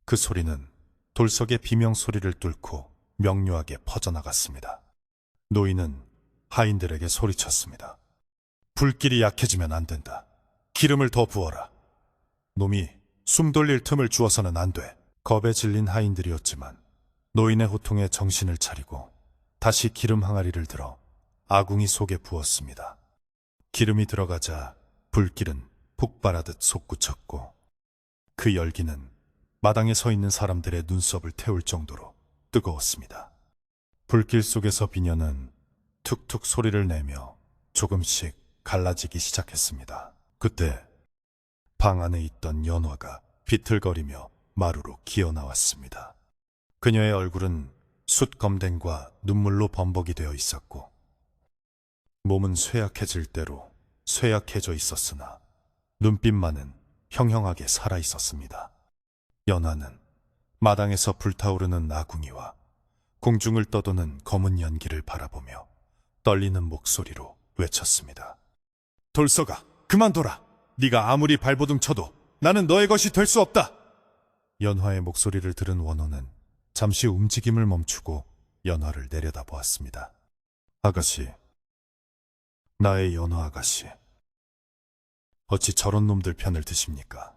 그 소리는 돌석의 비명 소리를 뚫고 명료하게 퍼져나갔습니다. 노인은 하인들에게 소리쳤습니다. 불길이 약해지면 안 된다. 기름을 더 부어라. 놈이 숨 돌릴 틈을 주어서는 안 돼. 겁에 질린 하인들이었지만 노인의 호통에 정신을 차리고 다시 기름 항아리를 들어 아궁이 속에 부었습니다. 기름이 들어가자 불길은 폭발하듯 솟구쳤고 그 열기는 마당에 서 있는 사람들의 눈썹을 태울 정도로 뜨거웠습니다. 불길 속에서 비녀는 툭툭 소리를 내며 조금씩 갈라지기 시작했습니다. 그때 방 안에 있던 연화가 비틀거리며 마루로 기어 나왔습니다. 그녀의 얼굴은 숯검댕과 눈물로 범벅이 되어 있었고 몸은 쇠약해질 대로 쇠약해져 있었으나 눈빛만은 형형하게 살아 있었습니다. 연화는 마당에서 불타오르는 아궁이와 공중을 떠도는 검은 연기를 바라보며 떨리는 목소리로 외쳤습니다. 돌석아, 그만둬라. 네가 아무리 발버둥 쳐도 나는 너의 것이 될 수 없다. 연화의 목소리를 들은 원호는 잠시 움직임을 멈추고 연화를 내려다보았습니다. 아가씨, 나의 연화 아가씨. 어찌 저런 놈들 편을 드십니까?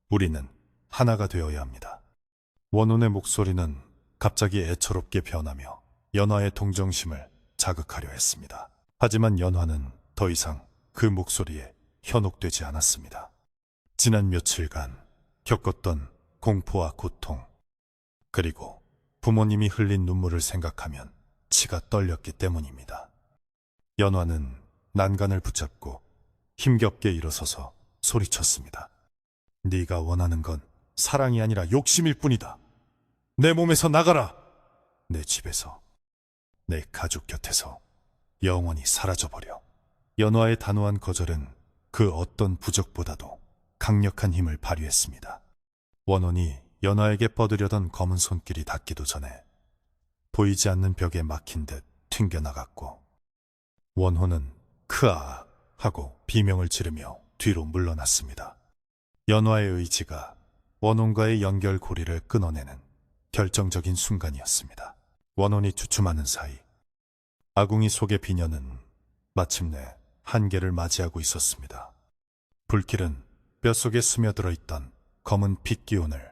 우리는 하나가 되어야 합니다. 원혼의 목소리는 갑자기 애처롭게 변하며 연화의 동정심을 자극하려 했습니다. 하지만 연화는 더 이상 그 목소리에 현혹되지 않았습니다. 지난 며칠간 겪었던 공포와 고통, 그리고 부모님이 흘린 눈물을 생각하면 치가 떨렸기 때문입니다. 연화는 난간을 붙잡고 힘겹게 일어서서 소리쳤습니다. 네가 원하는 건 사랑이 아니라 욕심일 뿐이다. 내 몸에서 나가라. 내 집에서, 내 가족 곁에서 영원히 사라져버려. 연화의 단호한 거절은 그 어떤 부적보다도 강력한 힘을 발휘했습니다. 원혼이 연화에게 뻗으려던 검은 손길이 닿기도 전에 보이지 않는 벽에 막힌 듯 튕겨나갔고 원혼은 크아 하고 비명을 지르며 뒤로 물러났습니다. 연화의 의지가 원혼과의 연결고리를 끊어내는 결정적인 순간이었습니다. 원혼이 주춤하는 사이 아궁이 속의 비녀는 마침내 한계를 맞이하고 있었습니다. 불길은 뼛속에 스며들어 있던 검은 핏 기운을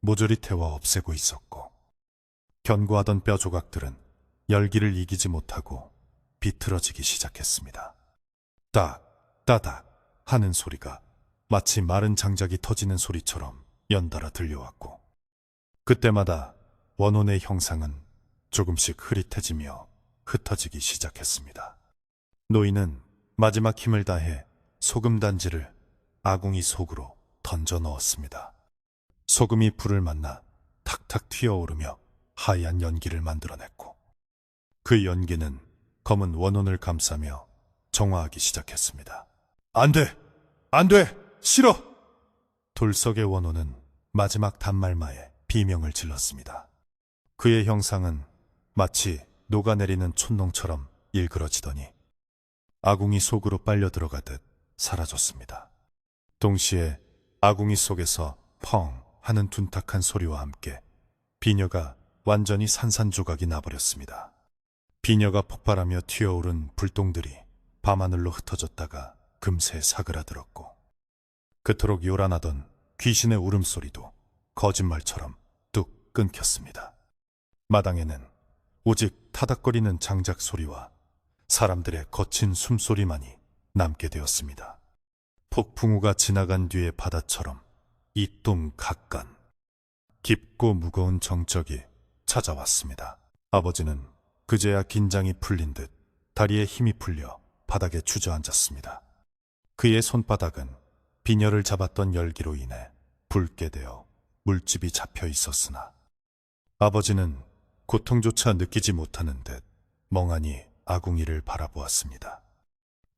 모조리 태워 없애고 있었고 견고하던 뼈 조각들은 열기를 이기지 못하고 비틀어지기 시작했습니다. 딱, 따닥 하는 소리가 마치 마른 장작이 터지는 소리처럼 연달아 들려왔고 그때마다 원혼의 형상은 조금씩 흐릿해지며 흩어지기 시작했습니다. 노인은 마지막 힘을 다해 소금 단지를 아궁이 속으로 던져 넣었습니다. 소금이 불을 만나 탁탁 튀어오르며 하얀 연기를 만들어냈고 그 연기는 검은 원혼을 감싸며 정화하기 시작했습니다. 안 돼! 안 돼! 싫어! 돌석의 원혼은 마지막 단말마에 비명을 질렀습니다. 그의 형상은 마치 녹아내리는 촛농처럼 일그러지더니 아궁이 속으로 빨려 들어가듯 사라졌습니다. 동시에 아궁이 속에서 펑 하는 둔탁한 소리와 함께 비녀가 완전히 산산조각이 나버렸습니다. 비녀가 폭발하며 튀어오른 불똥들이 밤하늘로 흩어졌다가 금세 사그라들었고 그토록 요란하던 귀신의 울음소리도 거짓말처럼 뚝 끊겼습니다. 마당에는 오직 타닥거리는 장작 소리와 사람들의 거친 숨소리만이 남게 되었습니다. 폭풍우가 지나간 뒤의 바다처럼 이뚱각간 깊고 무거운 정적이 찾아왔습니다. 아버지는 그제야 긴장이 풀린 듯 다리에 힘이 풀려 바닥에 주저앉았습니다. 그의 손바닥은 비녀를 잡았던 열기로 인해 붉게 되어 물집이 잡혀 있었으나 아버지는 고통조차 느끼지 못하는 듯 멍하니 아궁이를 바라보았습니다.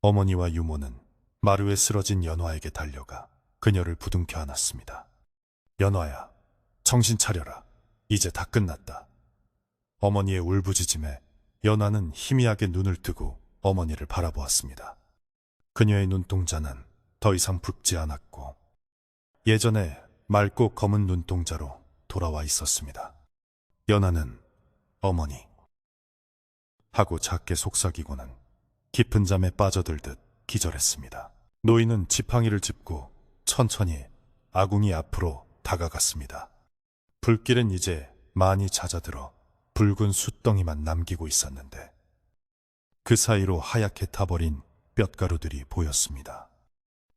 어머니와 유모는 마루에 쓰러진 연화에게 달려가 그녀를 부둥켜 안았습니다. 연화야, 정신 차려라. 이제 다 끝났다. 어머니의 울부짖음에 연화는 희미하게 눈을 뜨고 어머니를 바라보았습니다. 그녀의 눈동자는 더 이상 붉지 않았고 예전에 맑고 검은 눈동자로 돌아와 있었습니다. 연하는 어머니 하고 작게 속삭이고는 깊은 잠에 빠져들듯 기절했습니다. 노인은 지팡이를 짚고 천천히 아궁이 앞으로 다가갔습니다. 불길은 이제 많이 잦아들어 붉은 숯덩이만 남기고 있었는데 그 사이로 하얗게 타버린 뼛가루들이 보였습니다.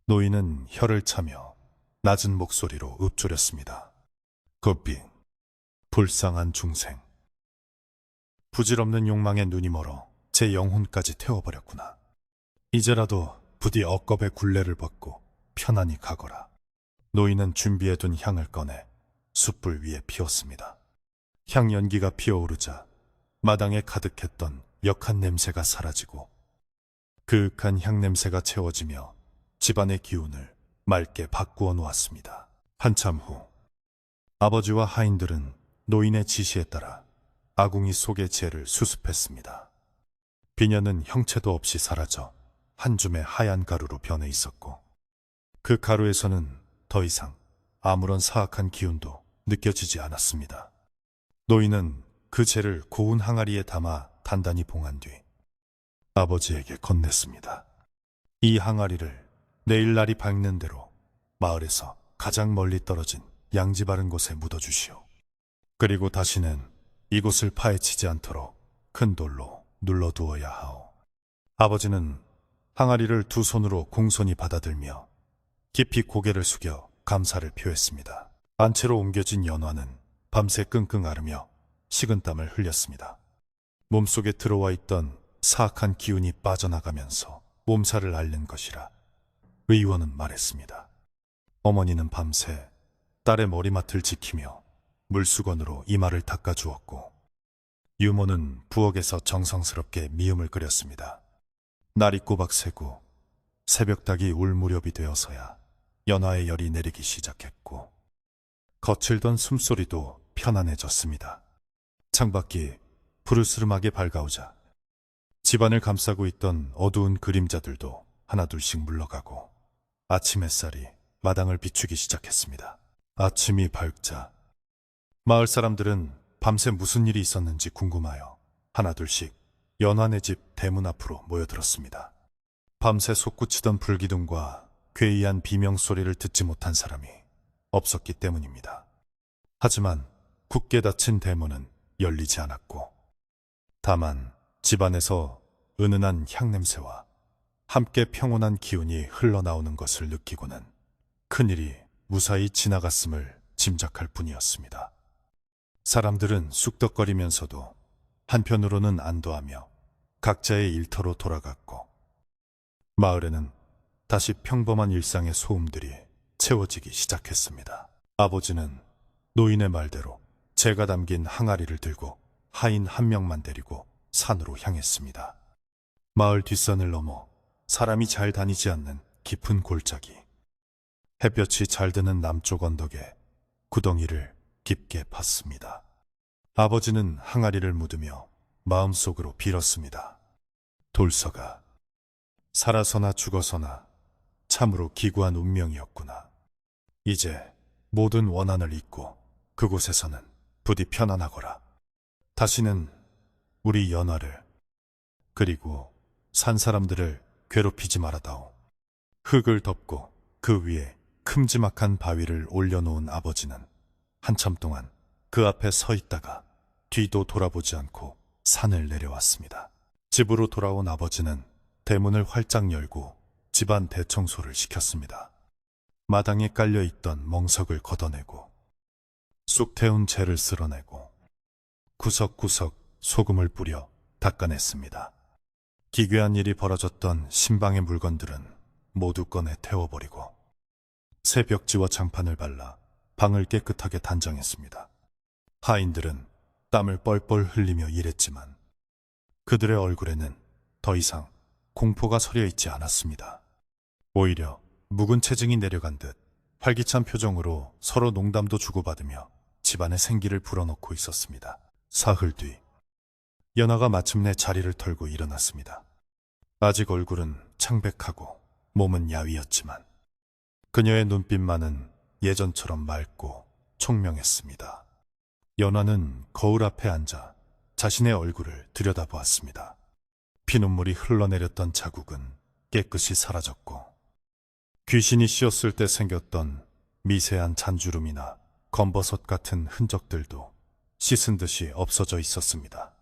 노인은 혀를 차며 낮은 목소리로 읊조렸습니다. 급비, 불쌍한 중생. 부질없는 욕망에 눈이 멀어 제 영혼까지 태워버렸구나. 이제라도 부디 억겁의 굴레를 벗고 편안히 가거라. 노인은 준비해둔 향을 꺼내 숯불 위에 피웠습니다. 향 연기가 피어오르자 마당에 가득했던 역한 냄새가 사라지고 그윽한 향 냄새가 채워지며 집안의 기운을 맑게 바꾸어 놓았습니다. 한참 후 아버지와 하인들은 노인의 지시에 따라 아궁이 속의 재를 수습했습니다. 비녀는 형체도 없이 사라져 한 줌의 하얀 가루로 변해 있었고 그 가루에서는 더 이상 아무런 사악한 기운도 느껴지지 않았습니다. 노인은 그 재를 고운 항아리에 담아 단단히 봉한 뒤 아버지에게 건넸습니다. 이 항아리를 내일 날이 밝는 대로 마을에서 가장 멀리 떨어진 양지 바른 곳에 묻어주시오. 그리고 다시는 이곳을 파헤치지 않도록 큰 돌로 눌러두어야 하오. 아버지는 항아리를 두 손으로 공손히 받아들며 깊이 고개를 숙여 감사를 표했습니다. 안채로 옮겨진 연화는 밤새 끙끙 앓으며 식은땀을 흘렸습니다. 몸속에 들어와 있던 사악한 기운이 빠져나가면서 몸살을 앓는 것이라 의원은 말했습니다. 어머니는 밤새 딸의 머리맡을 지키며 물수건으로 이마를 닦아주었고 유모는 부엌에서 정성스럽게 미음을 끓였습니다. 날이 꼬박 새고 새벽닭이 울 무렵이 되어서야 연화의 열이 내리기 시작했고 거칠던 숨소리도 편안해졌습니다. 창밖이 부르스름하게 밝아오자 집안을 감싸고 있던 어두운 그림자들도 하나둘씩 물러가고 아침 햇살이 마당을 비추기 시작했습니다. 아침이 밝자 마을 사람들은 밤새 무슨 일이 있었는지 궁금하여 하나둘씩 연화네 집 대문 앞으로 모여들었습니다. 밤새 솟구치던 불기둥과 괴이한 비명소리를 듣지 못한 사람이 없었기 때문입니다. 하지만 굳게 닫힌 대문은 열리지 않았고 다만 집안에서 은은한 향냄새와 함께 평온한 기운이 흘러나오는 것을 느끼고는 큰일이 무사히 지나갔음을 짐작할 뿐이었습니다. 사람들은 쑥덕거리면서도 한편으로는 안도하며 각자의 일터로 돌아갔고 마을에는 다시 평범한 일상의 소음들이 채워지기 시작했습니다. 아버지는 노인의 말대로 재가 담긴 항아리를 들고 하인 한 명만 데리고 산으로 향했습니다. 마을 뒷산을 넘어 사람이 잘 다니지 않는 깊은 골짜기, 햇볕이 잘 드는 남쪽 언덕에 구덩이를 깊게 팠습니다. 아버지는 항아리를 묻으며 마음속으로 빌었습니다. 돌서가 살아서나 죽어서나 참으로 기구한 운명이었구나. 이제 모든 원한을 잊고 그곳에서는 부디 편안하거라. 다시는 우리 연화를 그리고 산 사람들을 괴롭히지 말아다오. 흙을 덮고 그 위에 큼지막한 바위를 올려놓은 아버지는 한참 동안 그 앞에 서 있다가 뒤도 돌아보지 않고 산을 내려왔습니다. 집으로 돌아온 아버지는 대문을 활짝 열고 집안 대청소를 시켰습니다. 마당에 깔려있던 멍석을 걷어내고 쑥 태운 재를 쓸어내고 구석구석 소금을 뿌려 닦아냈습니다. 기괴한 일이 벌어졌던 신방의 물건들은 모두 꺼내 태워버리고 새 벽지와 장판을 발라 방을 깨끗하게 단장했습니다. 하인들은 땀을 뻘뻘 흘리며 일했지만 그들의 얼굴에는 더 이상 공포가 서려 있지 않았습니다. 오히려 묵은 체증이 내려간 듯 활기찬 표정으로 서로 농담도 주고받으며 집안의 생기를 불어넣고 있었습니다. 사흘 뒤 연화가 마침내 자리를 털고 일어났습니다. 아직 얼굴은 창백하고 몸은 야위었지만 그녀의 눈빛만은 예전처럼 맑고 총명했습니다. 연화는 거울 앞에 앉아 자신의 얼굴을 들여다보았습니다. 피눈물이 흘러내렸던 자국은 깨끗이 사라졌고 귀신이 씌었을 때 생겼던 미세한 잔주름이나 검버섯 같은 흔적들도 씻은 듯이 없어져 있었습니다.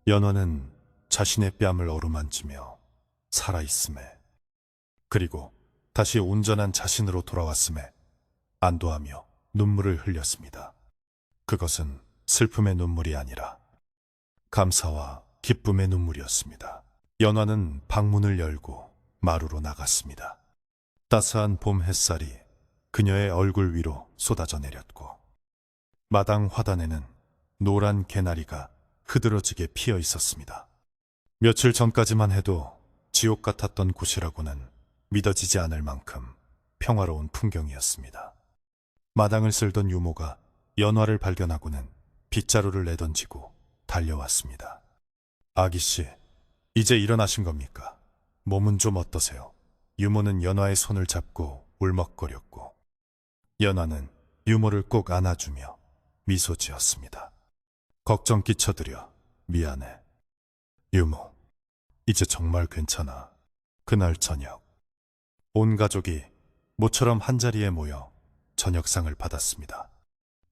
연화는 자신의 뺨을 어루만지며 살아있음에, 그리고 다시 온전한 자신으로 돌아왔음에 안도하며 눈물을 흘렸습니다. 그것은 슬픔의 눈물이 아니라 감사와 기쁨의 눈물이었습니다. 연화는 방문을 열고 마루로 나갔습니다. 따스한 봄 햇살이 그녀의 얼굴 위로 쏟아져 내렸고 마당 화단에는 노란 개나리가 흐드러지게 피어 있었습니다. 며칠 전까지만 해도 지옥 같았던 곳이라고는 믿어지지 않을 만큼 평화로운 풍경이었습니다. 마당을 쓸던 유모가 연화를 발견하고는 빗자루를 내던지고 달려왔습니다. 아기씨, 이제 일어나신 겁니까? 몸은 좀 어떠세요? 유모는 연화의 손을 잡고 울먹거렸고 연화는 유모를 꼭 안아주며 미소 지었습니다. 걱정 끼쳐드려 미안해. 유모, 이제 정말 괜찮아. 그날 저녁 온 가족이 모처럼 한자리에 모여 저녁상을 받았습니다.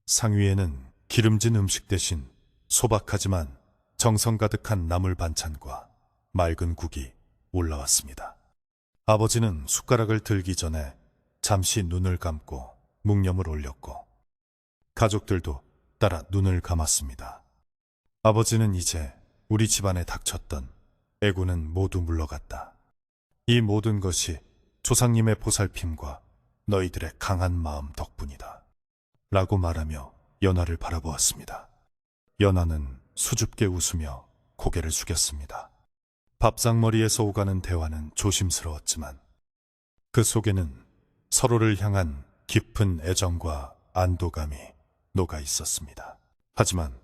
상 위에는 기름진 음식 대신 소박하지만 정성 가득한 나물 반찬과 맑은 국이 올라왔습니다. 아버지는 숟가락을 들기 전에 잠시 눈을 감고 묵념을 올렸고 가족들도 따라 눈을 감았습니다. 아버지는 이제 우리 집안에 닥쳤던 애고는 모두 물러갔다. 이 모든 것이 조상님의 보살핌과 너희들의 강한 마음 덕분이다. 라고 말하며 연화를 바라보았습니다. 연화는 수줍게 웃으며 고개를 숙였습니다. 밥상머리에서 오가는 대화는 조심스러웠지만 그 속에는 서로를 향한 깊은 애정과 안도감이 녹아 있었습니다. 하지만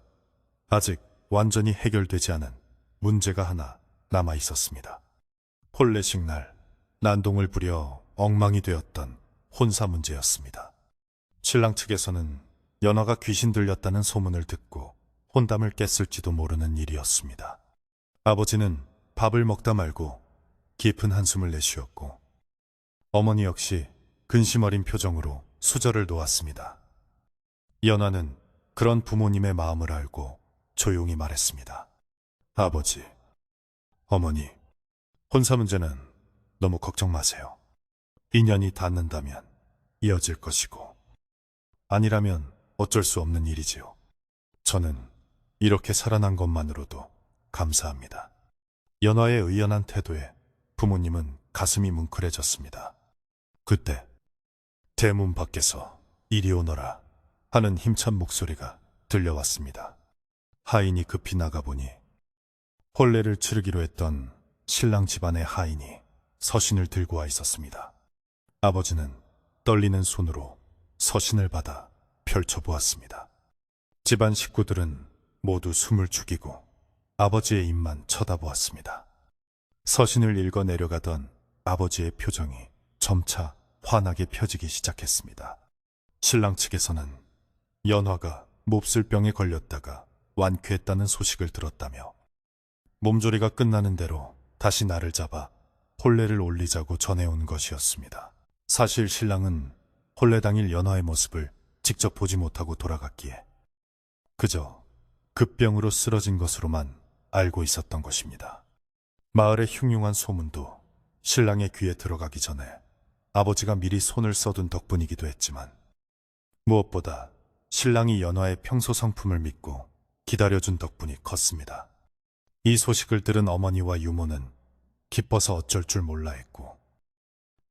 아직 완전히 해결되지 않은 문제가 하나 남아 있었습니다. 혼례식 날 난동을 부려 엉망이 되었던 혼사 문제였습니다. 신랑 측에서는 연화가 귀신 들렸다는 소문을 듣고 혼담을 깼을지도 모르는 일이었습니다. 아버지는 밥을 먹다 말고 깊은 한숨을 내쉬었고 어머니 역시 근심 어린 표정으로 수저를 놓았습니다. 연화는 그런 부모님의 마음을 알고 조용히 말했습니다. 아버지, 어머니, 혼사 문제는 너무 걱정 마세요. 인연이 닿는다면 이어질 것이고 아니라면 어쩔 수 없는 일이지요. 저는 이렇게 살아난 것만으로도 감사합니다. 연화의 의연한 태도에 부모님은 가슴이 뭉클해졌습니다. 그때 대문 밖에서 이리 오너라 하는 힘찬 목소리가 들려왔습니다. 하인이 급히 나가보니 혼례를 치르기로 했던 신랑 집안의 하인이 서신을 들고 와 있었습니다. 아버지는 떨리는 손으로 서신을 받아 펼쳐보았습니다. 집안 식구들은 모두 숨을 죽이고 아버지의 입만 쳐다보았습니다. 서신을 읽어 내려가던 아버지의 표정이 점차 환하게 펴지기 시작했습니다. 신랑 측에서는 연화가 몹쓸 병에 걸렸다가 완쾌했다는 소식을 들었다며 몸조리가 끝나는 대로 다시 날을 잡아 혼례를 올리자고 전해온 것이었습니다. 사실 신랑은 혼례 당일 연화의 모습을 직접 보지 못하고 돌아갔기에 그저 급병으로 쓰러진 것으로만 알고 있었던 것입니다. 마을의 흉흉한 소문도 신랑의 귀에 들어가기 전에 아버지가 미리 손을 써둔 덕분이기도 했지만 무엇보다 신랑이 연화의 평소 성품을 믿고 기다려준 덕분이 컸습니다. 이 소식을 들은 어머니와 유모는 기뻐서 어쩔 줄 몰라 했고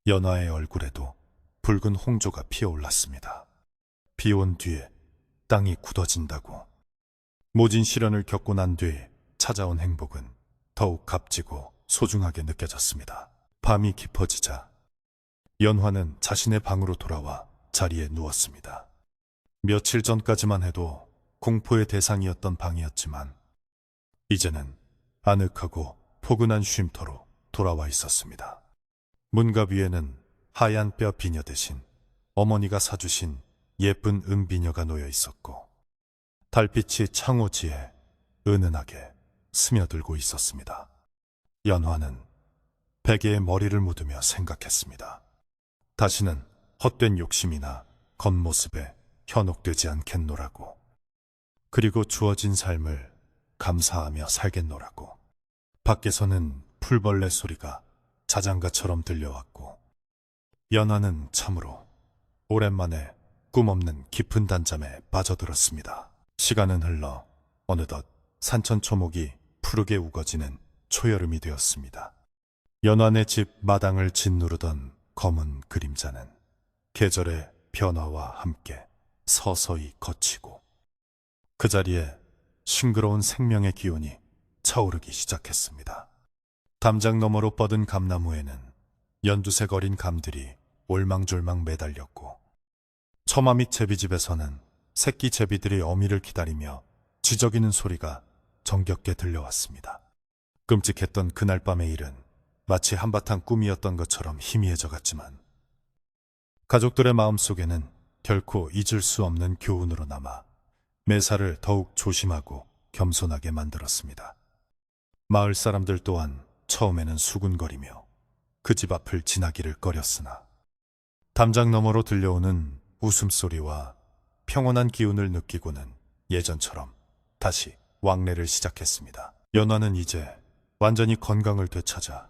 연화의 얼굴에도 붉은 홍조가 피어올랐습니다. 비 온 뒤에 땅이 굳어진다고 모진 시련을 겪고 난 뒤에 찾아온 행복은 더욱 값지고 소중하게 느껴졌습니다. 밤이 깊어지자 연화는 자신의 방으로 돌아와 자리에 누웠습니다. 며칠 전까지만 해도 공포의 대상이었던 방이었지만 이제는 아늑하고 포근한 쉼터로 돌아와 있었습니다. 문갑 위에는 하얀 뼈 비녀 대신 어머니가 사주신 예쁜 은비녀가 놓여 있었고 달빛이 창호지에 은은하게 스며들고 있었습니다. 연화는 베개에 머리를 묻으며 생각했습니다. 다시는 헛된 욕심이나 겉모습에 현혹되지 않겠노라고. 그리고 주어진 삶을 감사하며 살겠노라고. 밖에서는 풀벌레 소리가 자장가처럼 들려왔고, 연화는 참으로 오랜만에 꿈없는 깊은 단잠에 빠져들었습니다. 시간은 흘러 어느덧 산천초목이 푸르게 우거지는 초여름이 되었습니다. 연환의 집 마당을 짓누르던 검은 그림자는 계절의 변화와 함께 서서히 걷히고, 그 자리에 싱그러운 생명의 기운이 차오르기 시작했습니다. 담장 너머로 뻗은 감나무에는 연두색 어린 감들이 올망졸망 매달렸고, 처마 밑 제비집에서는 새끼 제비들이 어미를 기다리며 지저귀는 소리가 정겹게 들려왔습니다. 끔찍했던 그날 밤의 일은 마치 한바탕 꿈이었던 것처럼 희미해져 갔지만, 가족들의 마음속에는 결코 잊을 수 없는 교훈으로 남아 매사를 더욱 조심하고 겸손하게 만들었습니다. 마을 사람들 또한 처음에는 수군거리며 그 집 앞을 지나기를 꺼렸으나, 담장 너머로 들려오는 웃음소리와 평온한 기운을 느끼고는 예전처럼 다시 왕래를 시작했습니다. 연화는 이제 완전히 건강을 되찾아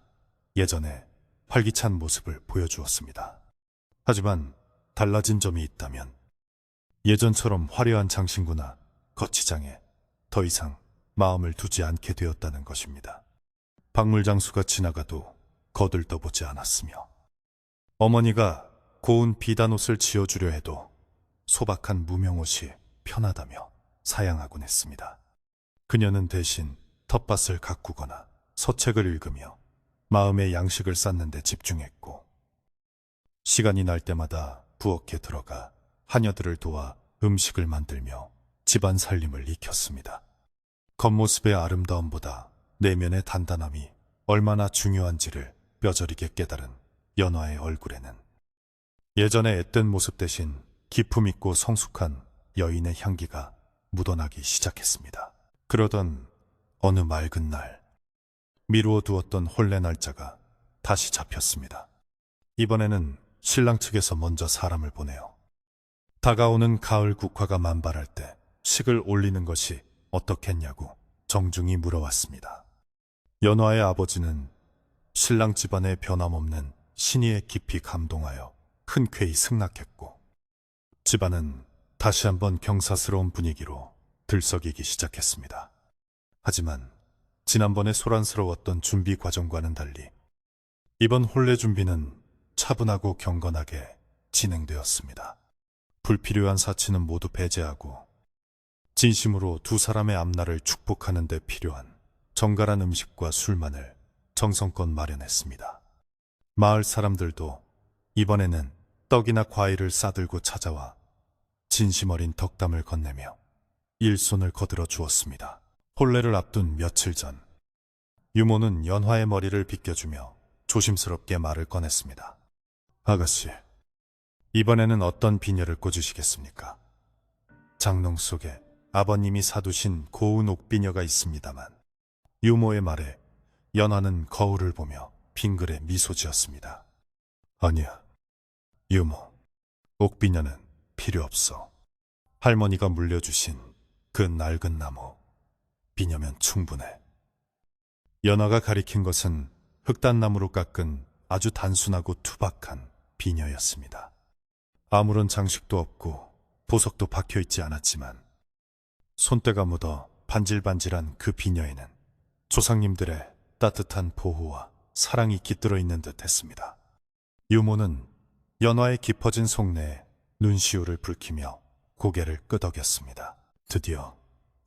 예전에 활기찬 모습을 보여주었습니다. 하지만 달라진 점이 있다면 예전처럼 화려한 장신구나 거치장에 더 이상 마음을 두지 않게 되었다는 것입니다. 박물장수가 지나가도 거들떠보지 않았으며, 어머니가 고운 비단옷을 지어주려 해도 소박한 무명옷이 편하다며 사양하곤 했습니다. 그녀는 대신 텃밭을 가꾸거나 서책을 읽으며 마음의 양식을 쌓는 데 집중했고, 시간이 날 때마다 부엌에 들어가 하녀들을 도와 음식을 만들며 집안 살림을 익혔습니다. 겉모습의 아름다움보다 내면의 단단함이 얼마나 중요한지를 뼈저리게 깨달은 연화의 얼굴에는 예전의 앳된 모습 대신 기품 있고 성숙한 여인의 향기가 묻어나기 시작했습니다. 그러던 어느 맑은 날, 미루어 두었던 혼례 날짜가 다시 잡혔습니다. 이번에는 신랑 측에서 먼저 사람을 보내어 다가오는 가을 국화가 만발할 때 식을 올리는 것이 어떻겠냐고 정중히 물어왔습니다. 연화의 아버지는 신랑 집안의 변함없는 신의에 깊이 감동하여 흔쾌히 승낙했고, 집안은 다시 한번 경사스러운 분위기로 들썩이기 시작했습니다. 하지만 지난번에 소란스러웠던 준비 과정과는 달리 이번 혼례 준비는 차분하고 경건하게 진행되었습니다. 불필요한 사치는 모두 배제하고 진심으로 두 사람의 앞날을 축복하는 데 필요한 정갈한 음식과 술만을 정성껏 마련했습니다. 마을 사람들도 이번에는 떡이나 과일을 싸들고 찾아와 진심 어린 덕담을 건네며 일손을 거들어 주었습니다. 혼례를 앞둔 며칠 전, 유모는 연화의 머리를 빗겨주며 조심스럽게 말을 꺼냈습니다. 아가씨, 이번에는 어떤 비녀를 꽂으시겠습니까? 장롱 속에 아버님이 사두신 고운 옥비녀가 있습니다만. 유모의 말에 연화는 거울을 보며 빙그레 미소 지었습니다. 아니야, 유모, 옥비녀는 필요 없어. 할머니가 물려주신 그 낡은 나무 비녀면 충분해. 연화가 가리킨 것은 흑단나무로 깎은 아주 단순하고 투박한 비녀였습니다. 아무런 장식도 없고 보석도 박혀있지 않았지만 손때가 묻어 반질반질한 그 비녀에는 조상님들의 따뜻한 보호와 사랑이 깃들어 있는 듯 했습니다. 유모는 연화의 깊어진 속내에 눈시울을 붉히며 고개를 끄덕였습니다. 드디어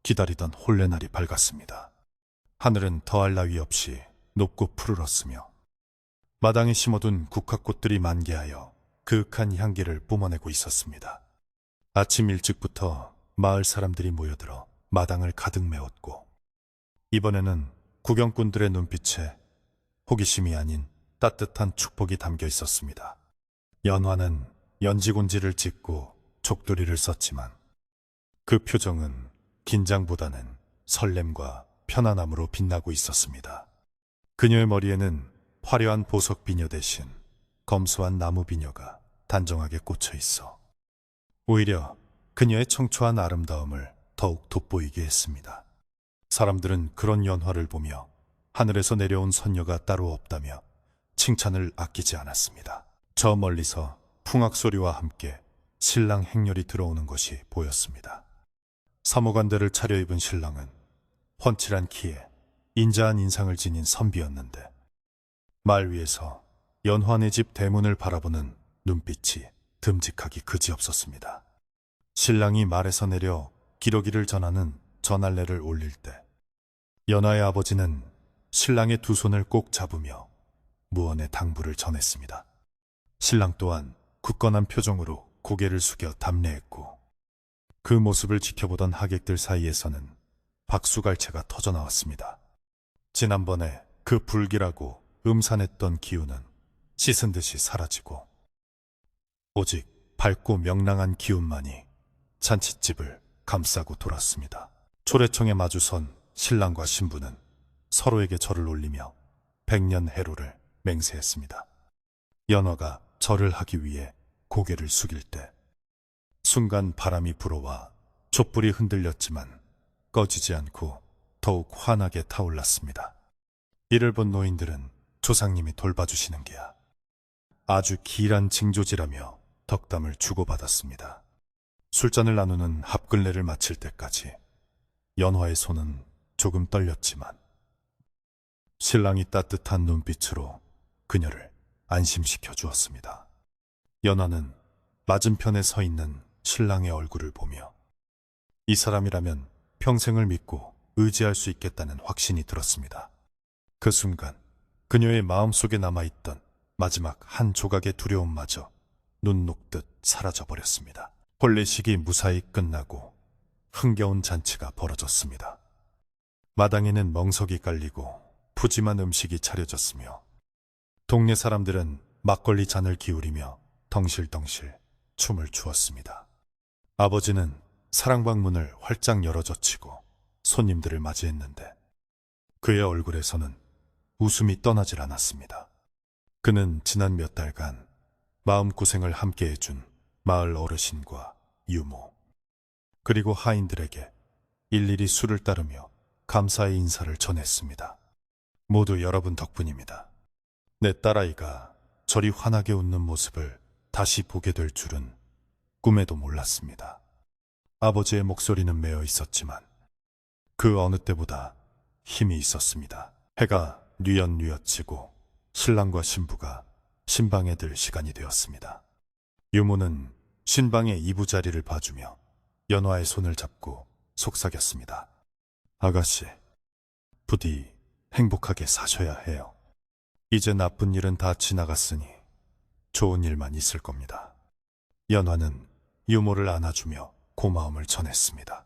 기다리던 혼례날이 밝았습니다. 하늘은 더할 나위 없이 높고 푸르렀으며 마당에 심어둔 국화꽃들이 만개하여 그윽한 향기를 뿜어내고 있었습니다. 아침 일찍부터 마을 사람들이 모여들어 마당을 가득 메웠고, 이번에는 구경꾼들의 눈빛에 호기심이 아닌 따뜻한 축복이 담겨 있었습니다. 연화는 연지곤지를 찍고 족두리를 썼지만 그 표정은 긴장보다는 설렘과 편안함으로 빛나고 있었습니다. 그녀의 머리에는 화려한 보석 비녀 대신 검소한 나무 비녀가 단정하게 꽂혀 있어 오히려 그녀의 청초한 아름다움을 더욱 돋보이게 했습니다. 사람들은 그런 연화를 보며 하늘에서 내려온 선녀가 따로 없다며 칭찬을 아끼지 않았습니다. 저 멀리서 풍악 소리와 함께 신랑 행렬이 들어오는 것이 보였습니다. 사모관대를 차려입은 신랑은 훤칠한 키에 인자한 인상을 지닌 선비였는데 말 위에서 연화네 집 대문을 바라보는 눈빛이 듬직하기 그지없었습니다. 신랑이 말에서 내려 기러기를 전하는 전할례를 올릴 때 연화의 아버지는 신랑의 두 손을 꼭 잡으며 무언의 당부를 전했습니다. 신랑 또한 굳건한 표정으로 고개를 숙여 답례했고 그 모습을 지켜보던 하객들 사이에서는 박수갈채가 터져나왔습니다. 지난번에 그 불길하고 음산했던 기운은 씻은 듯이 사라지고 오직 밝고 명랑한 기운만이 잔칫집을 감싸고 돌았습니다. 초래청에 마주선 신랑과 신부는 서로에게 절을 올리며 백년 해로를 맹세했습니다. 연화가 절을 하기 위해 고개를 숙일 때 순간 바람이 불어와 촛불이 흔들렸지만 꺼지지 않고 더욱 환하게 타올랐습니다. 이를 본 노인들은 조상님이 돌봐주시는 게야 아주 길한 징조지라며 덕담을 주고받았습니다. 술잔을 나누는 합근례를 마칠 때까지 연화의 손은 조금 떨렸지만 신랑이 따뜻한 눈빛으로 그녀를 안심시켜 주었습니다. 연화는 맞은편에 서 있는 신랑의 얼굴을 보며 이 사람이라면 평생을 믿고 의지할 수 있겠다는 확신이 들었습니다. 그 순간 그녀의 마음속에 남아있던 마지막 한 조각의 두려움마저 눈 녹듯 사라져버렸습니다. 혼례식이 무사히 끝나고 흥겨운 잔치가 벌어졌습니다. 마당에는 멍석이 깔리고 푸짐한 음식이 차려졌으며 동네 사람들은 막걸리 잔을 기울이며 덩실덩실 춤을 추었습니다. 아버지는 사랑방 문을 활짝 열어젖히고 손님들을 맞이했는데 그의 얼굴에서는 웃음이 떠나질 않았습니다. 그는 지난 몇 달간 마음고생을 함께 해준 마을 어르신과 유모 그리고 하인들에게 일일이 술을 따르며 감사의 인사를 전했습니다. 모두 여러분 덕분입니다. 내 딸아이가 저리 환하게 웃는 모습을 다시 보게 될 줄은 꿈에도 몰랐습니다. 아버지의 목소리는 메어 있었지만 그 어느 때보다 힘이 있었습니다. 해가 뉘엿뉘엿 지고 신랑과 신부가 신방에 들 시간이 되었습니다. 유모는 신방의 이부자리를 봐주며 연화의 손을 잡고 속삭였습니다. 아가씨, 부디 행복하게 사셔야 해요. 이제 나쁜 일은 다 지나갔으니 좋은 일만 있을 겁니다. 연화는 유모를 안아주며 고마움을 전했습니다.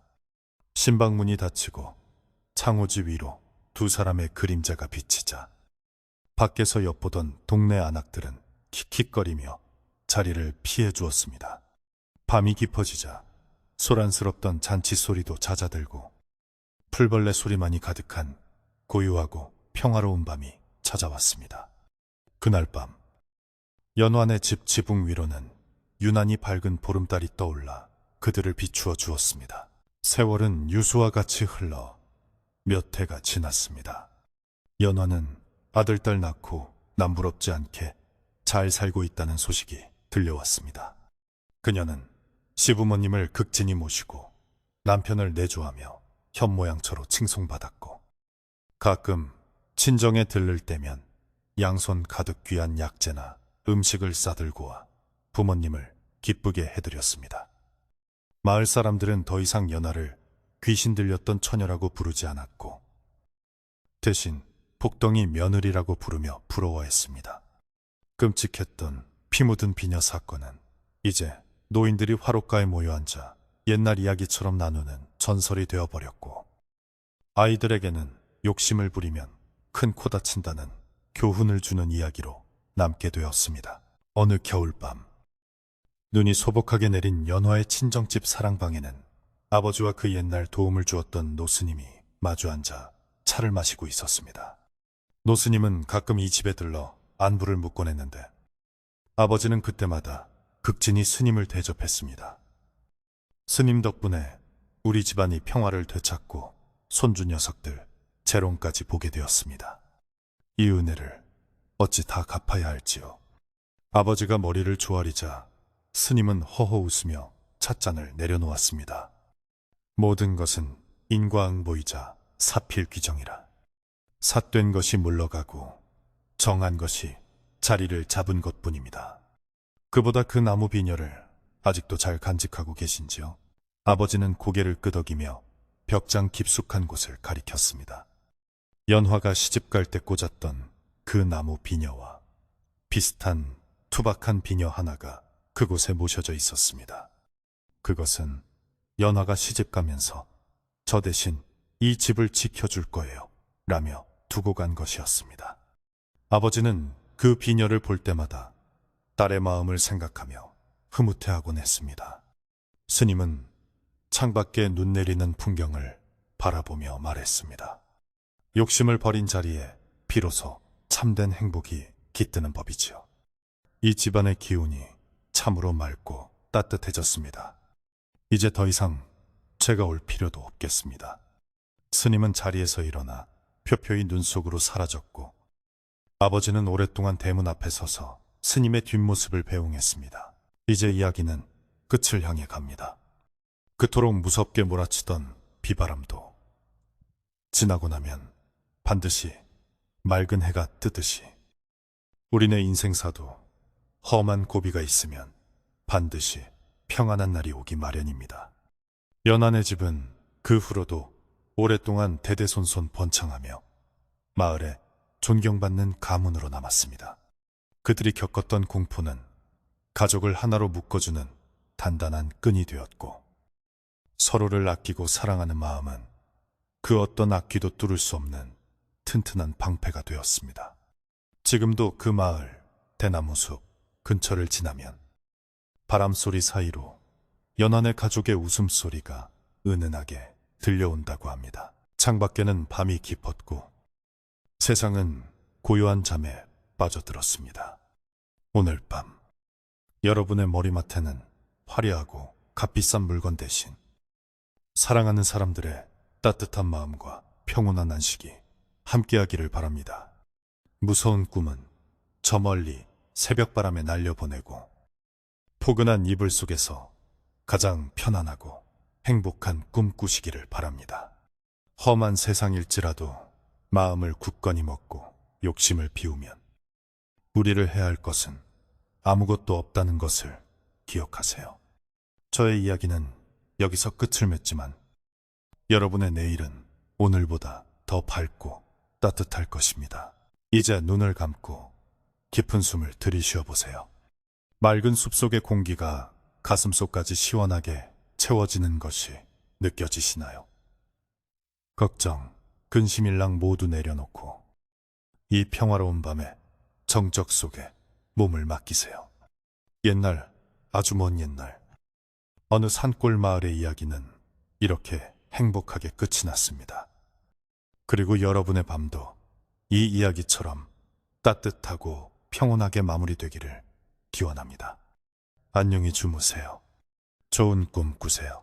신방문이 닫히고 창호지 위로 두 사람의 그림자가 비치자 밖에서 엿보던 동네 안악들은 킥킥거리며 자리를 피해 주었습니다. 밤이 깊어지자 소란스럽던 잔치 소리도 잦아들고 풀벌레 소리만이 가득한 고요하고 평화로운 밤이 찾아왔습니다. 그날 밤 연환의 집 지붕 위로는 유난히 밝은 보름달이 떠올라 그들을 비추어 주었습니다. 세월은 유수와 같이 흘러 몇 해가 지났습니다. 연환은 아들, 딸 낳고 남부럽지 않게 잘 살고 있다는 소식이 들려왔습니다. 그녀는 시부모님을 극진히 모시고 남편을 내조하며 현모양처로 칭송받았고 가끔 친정에 들를 때면 양손 가득 귀한 약재나 음식을 싸들고 와 부모님을 기쁘게 해드렸습니다. 마을 사람들은 더 이상 연하를 귀신 들렸던 처녀라고 부르지 않았고 대신 복덩이 며느리라고 부르며 부러워했습니다. 끔찍했던 피 묻은 비녀 사건은 이제 노인들이 화롯가에 모여 앉아 옛날 이야기처럼 나누는 전설이 되어버렸고 아이들에게는 욕심을 부리면 큰 코 다친다는 교훈을 주는 이야기로 남게 되었습니다. 어느 겨울밤 눈이 소복하게 내린 연화의 친정집 사랑방에는 아버지와 그 옛날 도움을 주었던 노스님이 마주 앉아 차를 마시고 있었습니다. 노스님은 가끔 이 집에 들러 안부를 묻곤 했는데 아버지는 그때마다 극진히 스님을 대접했습니다. 스님 덕분에 우리 집안이 평화를 되찾고 손주 녀석들 재롱까지 보게 되었습니다. 이 은혜를 어찌 다 갚아야 할지요. 아버지가 머리를 조아리자 스님은 허허 웃으며 찻잔을 내려놓았습니다. 모든 것은 인과응보이자 사필귀정이라. 삿된 것이 물러가고 정한 것이 자리를 잡은 것뿐입니다. 그보다 그 나무 비녀를 아직도 잘 간직하고 계신지요? 아버지는 고개를 끄덕이며 벽장 깊숙한 곳을 가리켰습니다. 연화가 시집갈 때 꽂았던 그 나무 비녀와 비슷한 투박한 비녀 하나가 그곳에 모셔져 있었습니다. 그것은 연화가 시집가면서 저 대신 이 집을 지켜줄 거예요 라며 두고 간 것이었습니다. 아버지는 그 비녀를 볼 때마다 딸의 마음을 생각하며 흐뭇해하곤 했습니다. 스님은 창밖에 눈 내리는 풍경을 바라보며 말했습니다. 욕심을 버린 자리에 비로소 참된 행복이 깃드는 법이지요. 이 집안의 기운이 참으로 맑고 따뜻해졌습니다. 이제 더 이상 제가 올 필요도 없겠습니다. 스님은 자리에서 일어나 표표히 눈 속으로 사라졌고 아버지는 오랫동안 대문 앞에 서서 스님의 뒷모습을 배웅했습니다. 이제 이야기는 끝을 향해 갑니다. 그토록 무섭게 몰아치던 비바람도 지나고 나면 반드시 맑은 해가 뜨듯이 우리네 인생사도 험한 고비가 있으면 반드시 평안한 날이 오기 마련입니다. 연한의 집은 그 후로도 오랫동안 대대손손 번창하며 마을에 존경받는 가문으로 남았습니다. 그들이 겪었던 공포는 가족을 하나로 묶어주는 단단한 끈이 되었고 서로를 아끼고 사랑하는 마음은 그 어떤 악기도 뚫을 수 없는 튼튼한 방패가 되었습니다. 지금도 그 마을 대나무숲 근처를 지나면 바람소리 사이로 연한의 가족의 웃음소리가 은은하게 들려온다고 합니다. 창밖에는 밤이 깊었고 세상은 고요한 잠에 빠져들었습니다. 오늘 밤 여러분의 머리맡에는 화려하고 값비싼 물건 대신 사랑하는 사람들의 따뜻한 마음과 평온한 안식이 함께하기를 바랍니다. 무서운 꿈은 저 멀리 새벽바람에 날려보내고 포근한 이불 속에서 가장 편안하고 행복한 꿈 꾸시기를 바랍니다. 험한 세상일지라도 마음을 굳건히 먹고 욕심을 비우면 우리를 해야 할 것은 아무것도 없다는 것을 기억하세요. 저의 이야기는 여기서 끝을 맺지만 여러분의 내일은 오늘보다 더 밝고 따뜻할 것입니다. 이제 눈을 감고 깊은 숨을 들이쉬어 보세요. 맑은 숲속의 공기가 가슴속까지 시원하게 채워지는 것이 느껴지시나요? 걱정, 근심일랑 모두 내려놓고 이 평화로운 밤에 정적 속에 몸을 맡기세요. 옛날, 아주 먼 옛날, 어느 산골 마을의 이야기는 이렇게 행복하게 끝이 났습니다. 그리고 여러분의 밤도 이 이야기처럼 따뜻하고 평온하게 마무리되기를 기원합니다. 안녕히 주무세요. 좋은 꿈 꾸세요.